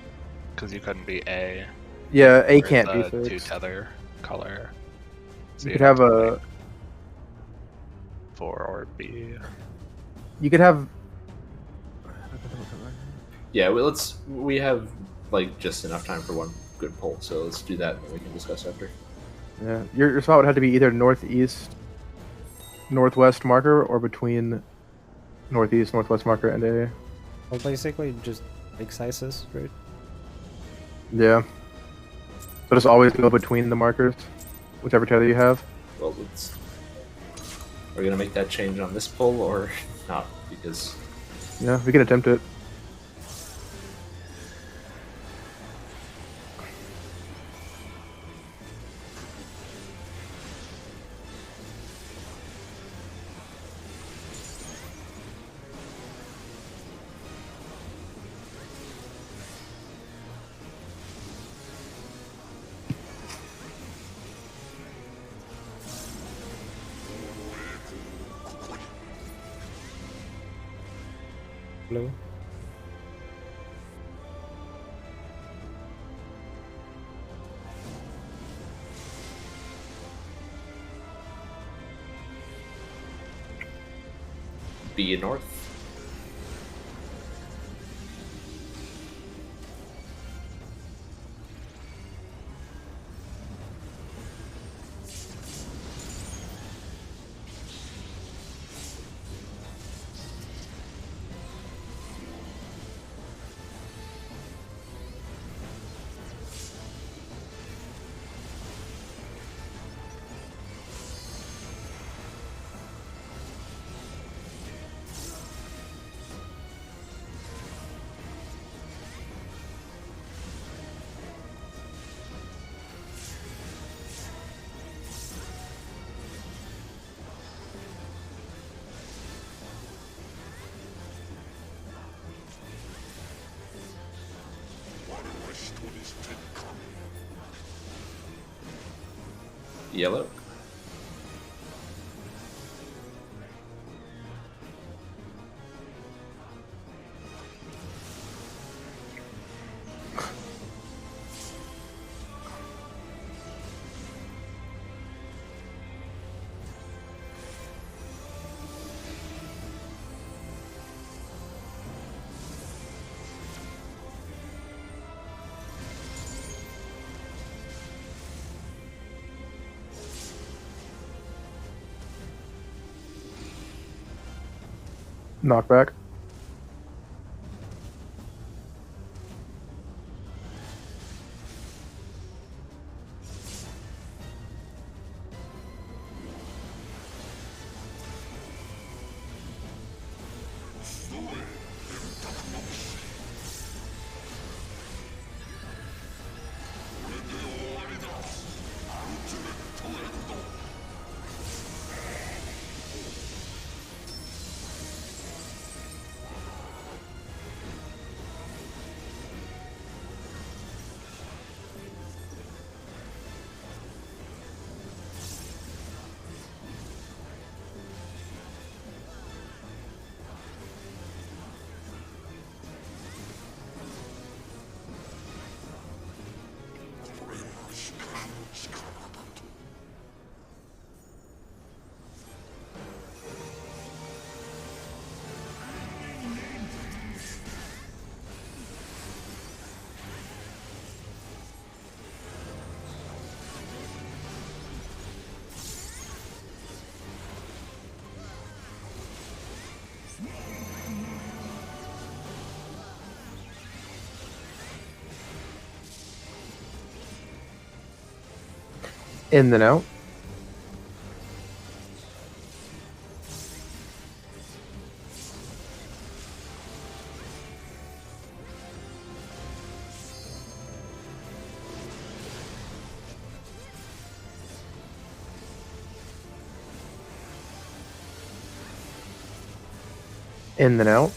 because you couldn't be A. Yeah, A or can't be the 2 fixed. tether color. So You you'd could have to be, a. like, 4 or B. You could have. Yeah, we have like just enough time for one good pull, so let's do that and then we can discuss after. Yeah, your spot would have to be either northeast, northwest marker, or between northeast, northwest marker and A. Well, basically just big sizes, right? Yeah. So just always go between the markers, whichever tether you have. Well, are we gonna make that change on this pull or not? Because Yeah, we can attempt it. Blue. be north. Yellow. Knockback. In then out. In then out.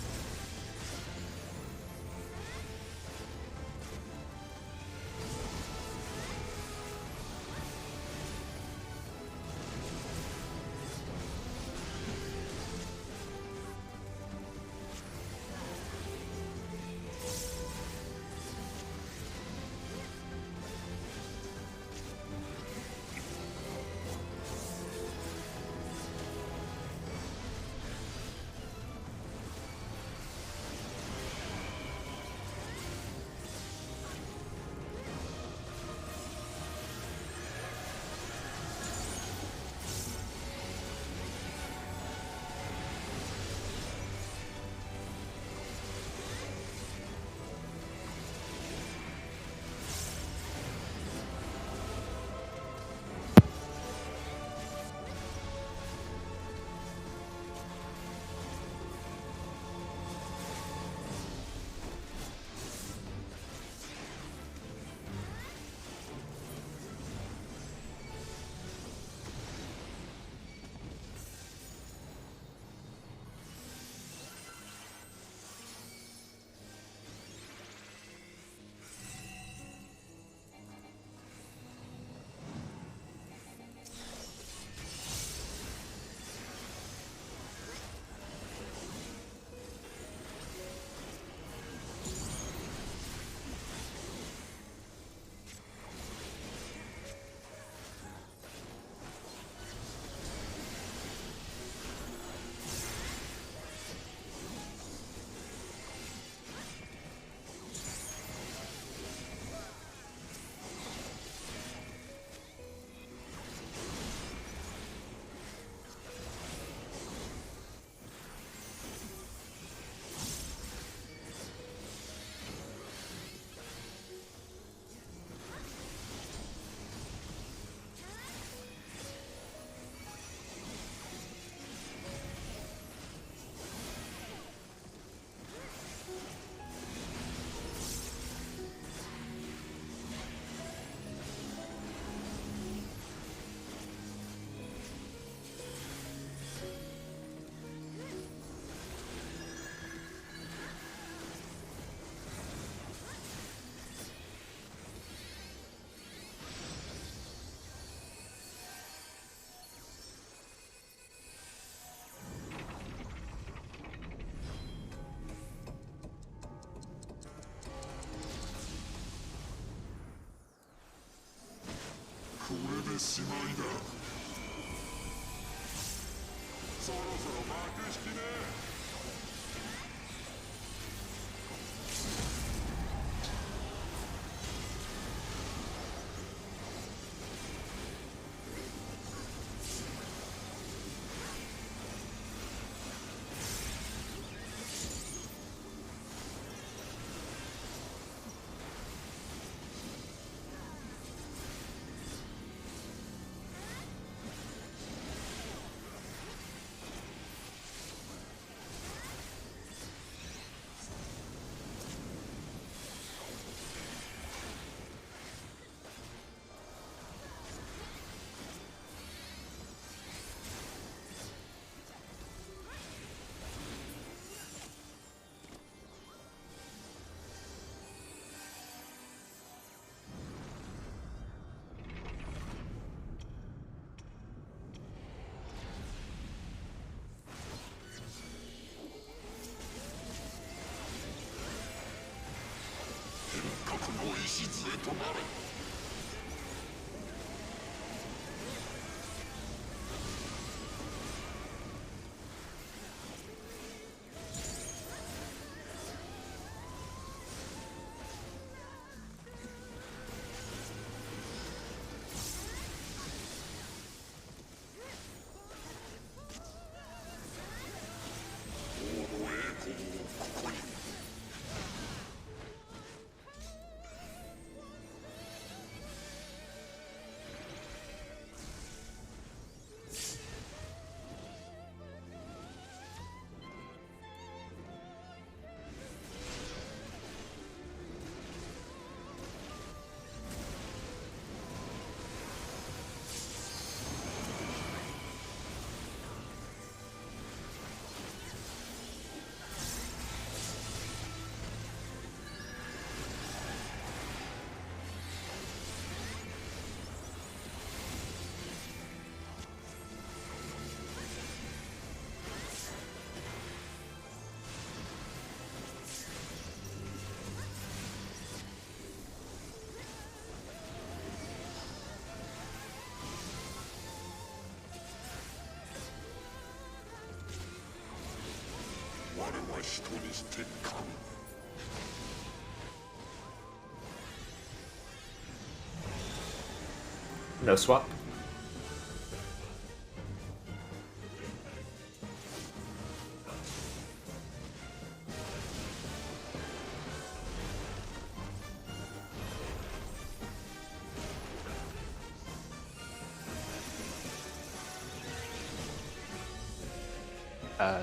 No swap.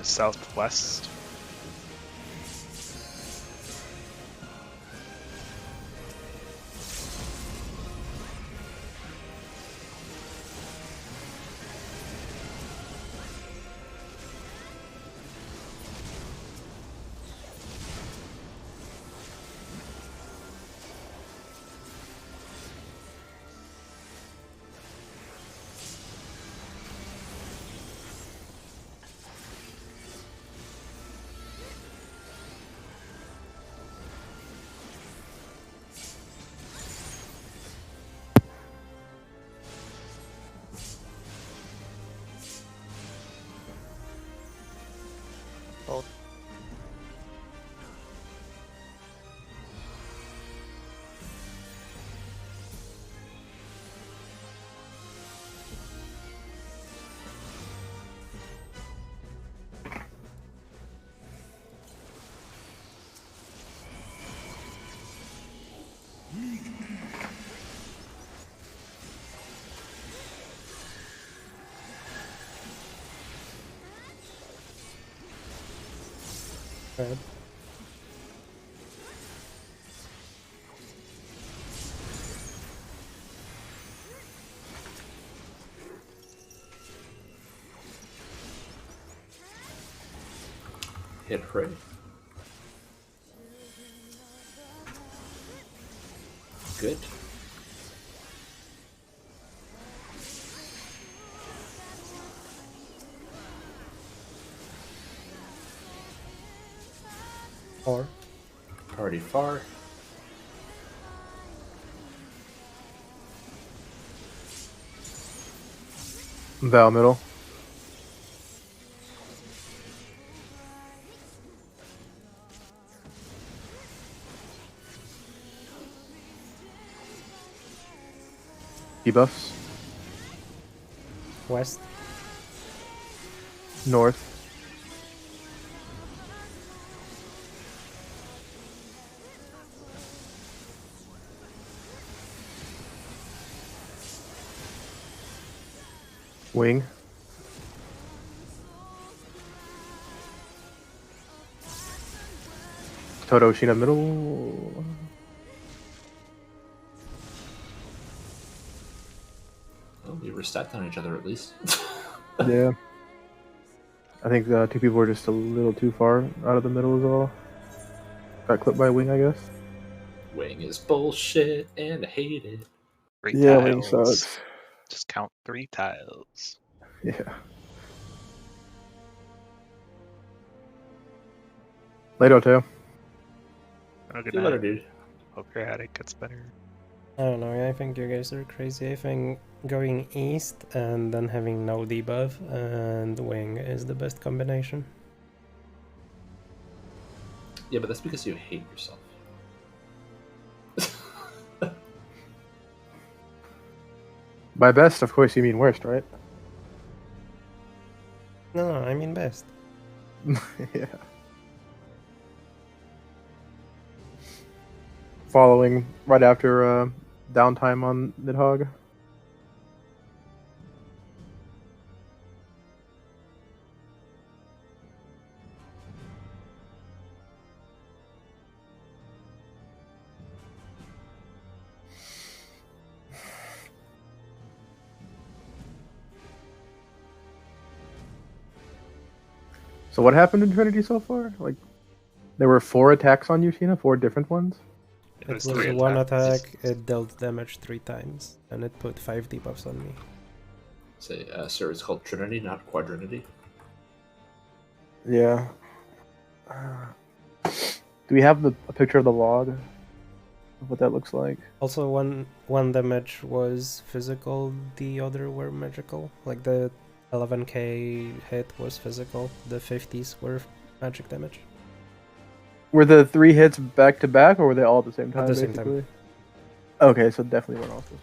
Southwest. Both. Red. Hit prey. Good. Or Already far. Val middle. Debuffs. West. North. Wing. Toto Shina middle. Well, we were stacked on each other at least. Yeah. I think two people were just a little too far out of the middle is all. Got clipped by a wing, I guess. Wing is bullshit and I hate it. 3 Yeah, tiles. wing sucks. Just count 3 tiles. Yeah. Later, Teo. Have a good See you later, night. dude. Hope your attic gets better. I don't know, I think you guys are crazy. I think going east and then having no debuff and wing is the best combination. Yeah, but that's because you hate yourself. By best, of course, you mean worst, right? No, I mean best. Yeah. Following right after downtime on Nidhogg. So what happened in Trinity so far? Like, there were 4 attacks on you, Sheena? 4 different ones? It It was was 3 one attacks. attack, it dealt damage 3 times, and it put 5 debuffs on me. Say, sir, it's called Trinity, not Quadrinity. Yeah. Do we have a picture of the log of what that looks like? Also, one damage was physical, the other were magical. Like the 11k hit was physical, the 50s were magic damage. Were the 3 hits back to back, or were they all at the same time? At the same time. basically? Okay, so definitely one also.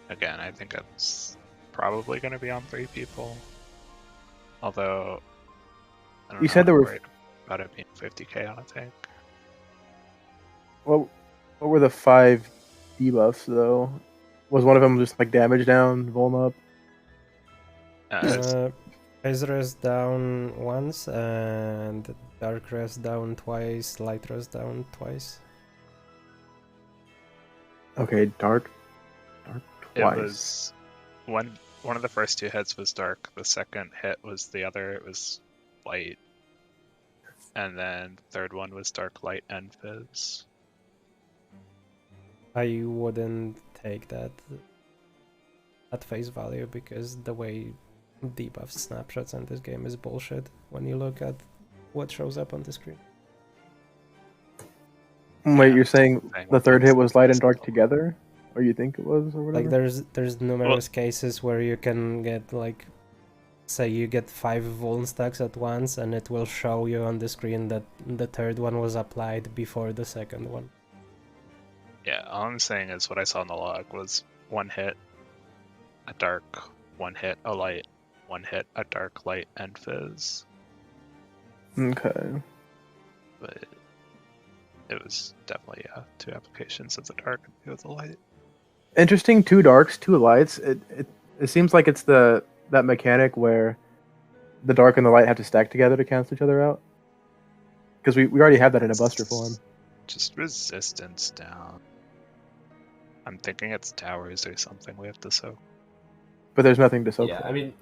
Again, I think it's probably going to be on 3 people. Although, I don't You know, said there I'm were- worried about it being 50k on a tank. What were the 5 debuffs though? Was one of them just like damage down, vuln up? Phase Rest down once, and Dark Rest down twice, Light Rest down twice. Okay, dark It twice. was one of the first 2 hits was dark. The second hit was the other. It was light, and then the third one was dark, light, and fizz. I wouldn't take that at face value because the way debuff snapshots in this game is bullshit when you look at what shows up on the screen. Wait, Yeah, you're saying same the third with hit was light and dark physical. together? Or you think it was, or whatever? Like there's numerous cases where you can get like, say you get 5 vuln stacks at once and it will show you on the screen that the third one was applied before the second one. Yeah, all I'm saying is what I saw in the log was 1 hit, a dark, 1 hit, a light, 1 hit, a dark, light, and fizz. Okay. But it was definitely 2 applications of the dark and 2 of the light. Interesting, 2 darks, 2 lights. It seems like it's that mechanic where the dark and the light have to stack together to cancel each other out. Because we already have that in a buster form. Just resistance down. I'm thinking it's towers or something we have to soak. But there's nothing to soak Yeah, for. I mean,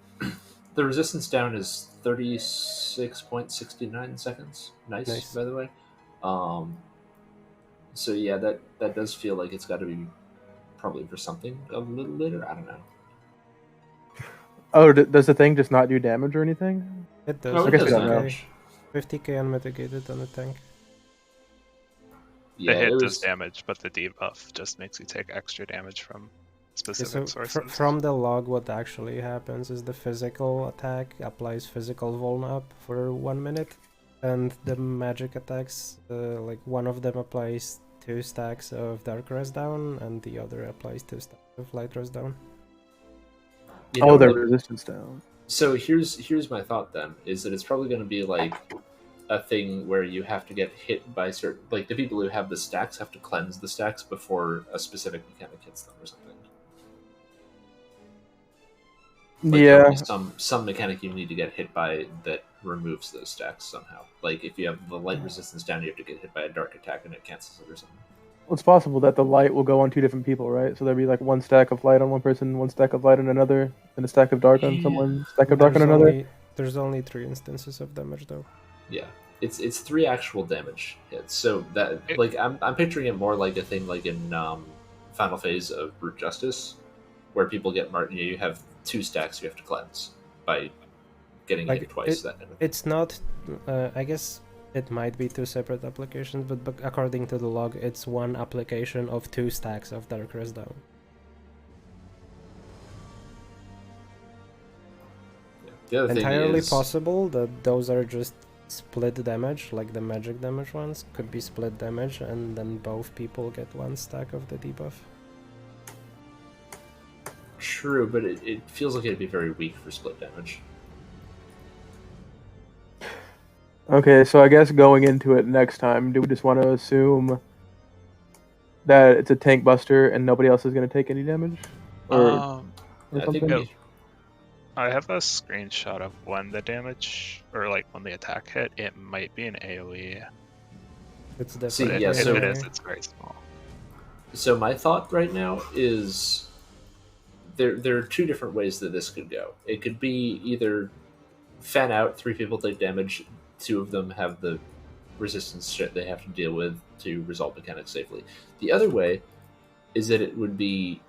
the resistance down is 36.69 seconds. Nice, by the way. So yeah, that does feel like it's got to be probably for something a little later. I don't know. Oh, does the thing just not do damage or anything? It does. No, I it guess does we don't know. damage. 50k unmitigated on a tank. Yeah, the hit it does was. damage, but the debuff just makes you take extra damage from Okay, specific so sources. from the log, what actually happens is the physical attack applies physical vuln up for 1 minute, and the magic attacks, like one of them applies 2 stacks of dark rest down, and the other applies 2 stacks of light rest down. You know, their like, resistance down. so here's my thought then is that it's probably going to be like a thing where you have to get hit by certain, like the people who have the stacks have to cleanse the stacks before a specific mechanic hits them or something. Like there'll be some mechanic you need to get hit by that removes those stacks somehow. Like if you have the light resistance down, you have to get hit by a dark attack and it cancels it or something. Well, it's possible that the light will go on 2 different people, right? So there'll be like 1 stack of light on one person, 1 stack of light on another, and a stack of dark on someone, stack of dark on another. There's only 3 instances of damage though. Yeah, it's 3 actual damage hits. So that like I'm picturing it more like a thing like in Final Phase of Brute Justice, where people get you have 2 stacks you have to cleanse by getting hit twice. It's not. I guess it might be 2 separate applications, but according to the log, it's 1 application of 2 stacks of dark rest down. The other Entirely thing is, possible that those are just split damage, like the magic damage ones could be split damage, and then both people get 1 stack of the debuff. True, but it feels like it'd be very weak for split damage. Okay, so I guess going into it next time, do we just want to assume that it's a tank buster and nobody else is going to take any damage? I think I have a screenshot of when the damage, or like when the attack hit. It might be an AoE. It's definitely if it is, it's very small. So my thought right now is there are 2 different ways that this could go. It could be either fan out, 3 people take damage, 2 of them have the resistance shit they have to deal with to resolve mechanics safely. The other way is that it would be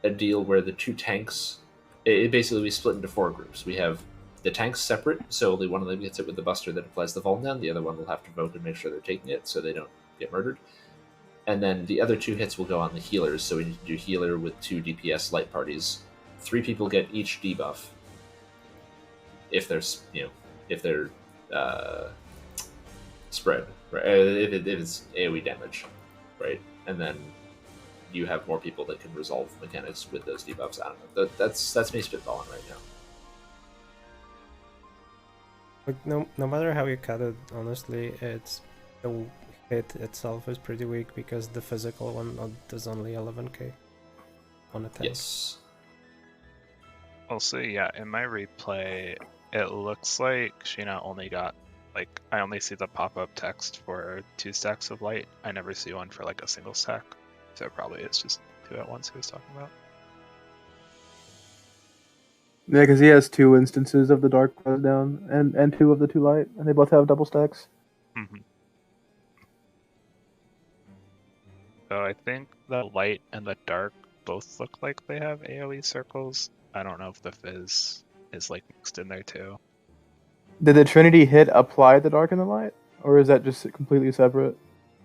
a deal where the 2 tanks, it basically we split into 4 groups. We have the tanks separate, so only one of them gets hit with the buster that applies the vuln down. The other one will have to vote and make sure they're taking it so they don't get murdered. And then the other 2 hits will go on the healers, so we need to do healer with 2 DPS light parties. 3 people get each debuff if there's spread, right? If it's AoE damage, right? And then you have more people that can resolve mechanics with those debuffs. I don't know. That's me spitballing right now. Like no matter how you cut it, honestly, it's the hit itself is pretty weak because the physical one does only 11k on a tank. Yes. We'll see. Yeah, in my replay, it looks like Sheena only got, like, I only see the pop-up text for 2 stacks of light. I never see one for like a single stack. So probably it's just 2 at once he was talking about. Yeah, because he has 2 instances of the dark rest down and 2 of the 2 light, and they both have double stacks. Mm-hmm. So I think the light and the dark both look like they have AoE circles. I don't know if the fizz is like mixed in there too. Did the Trinity hit apply the dark and the light, or is that just completely separate?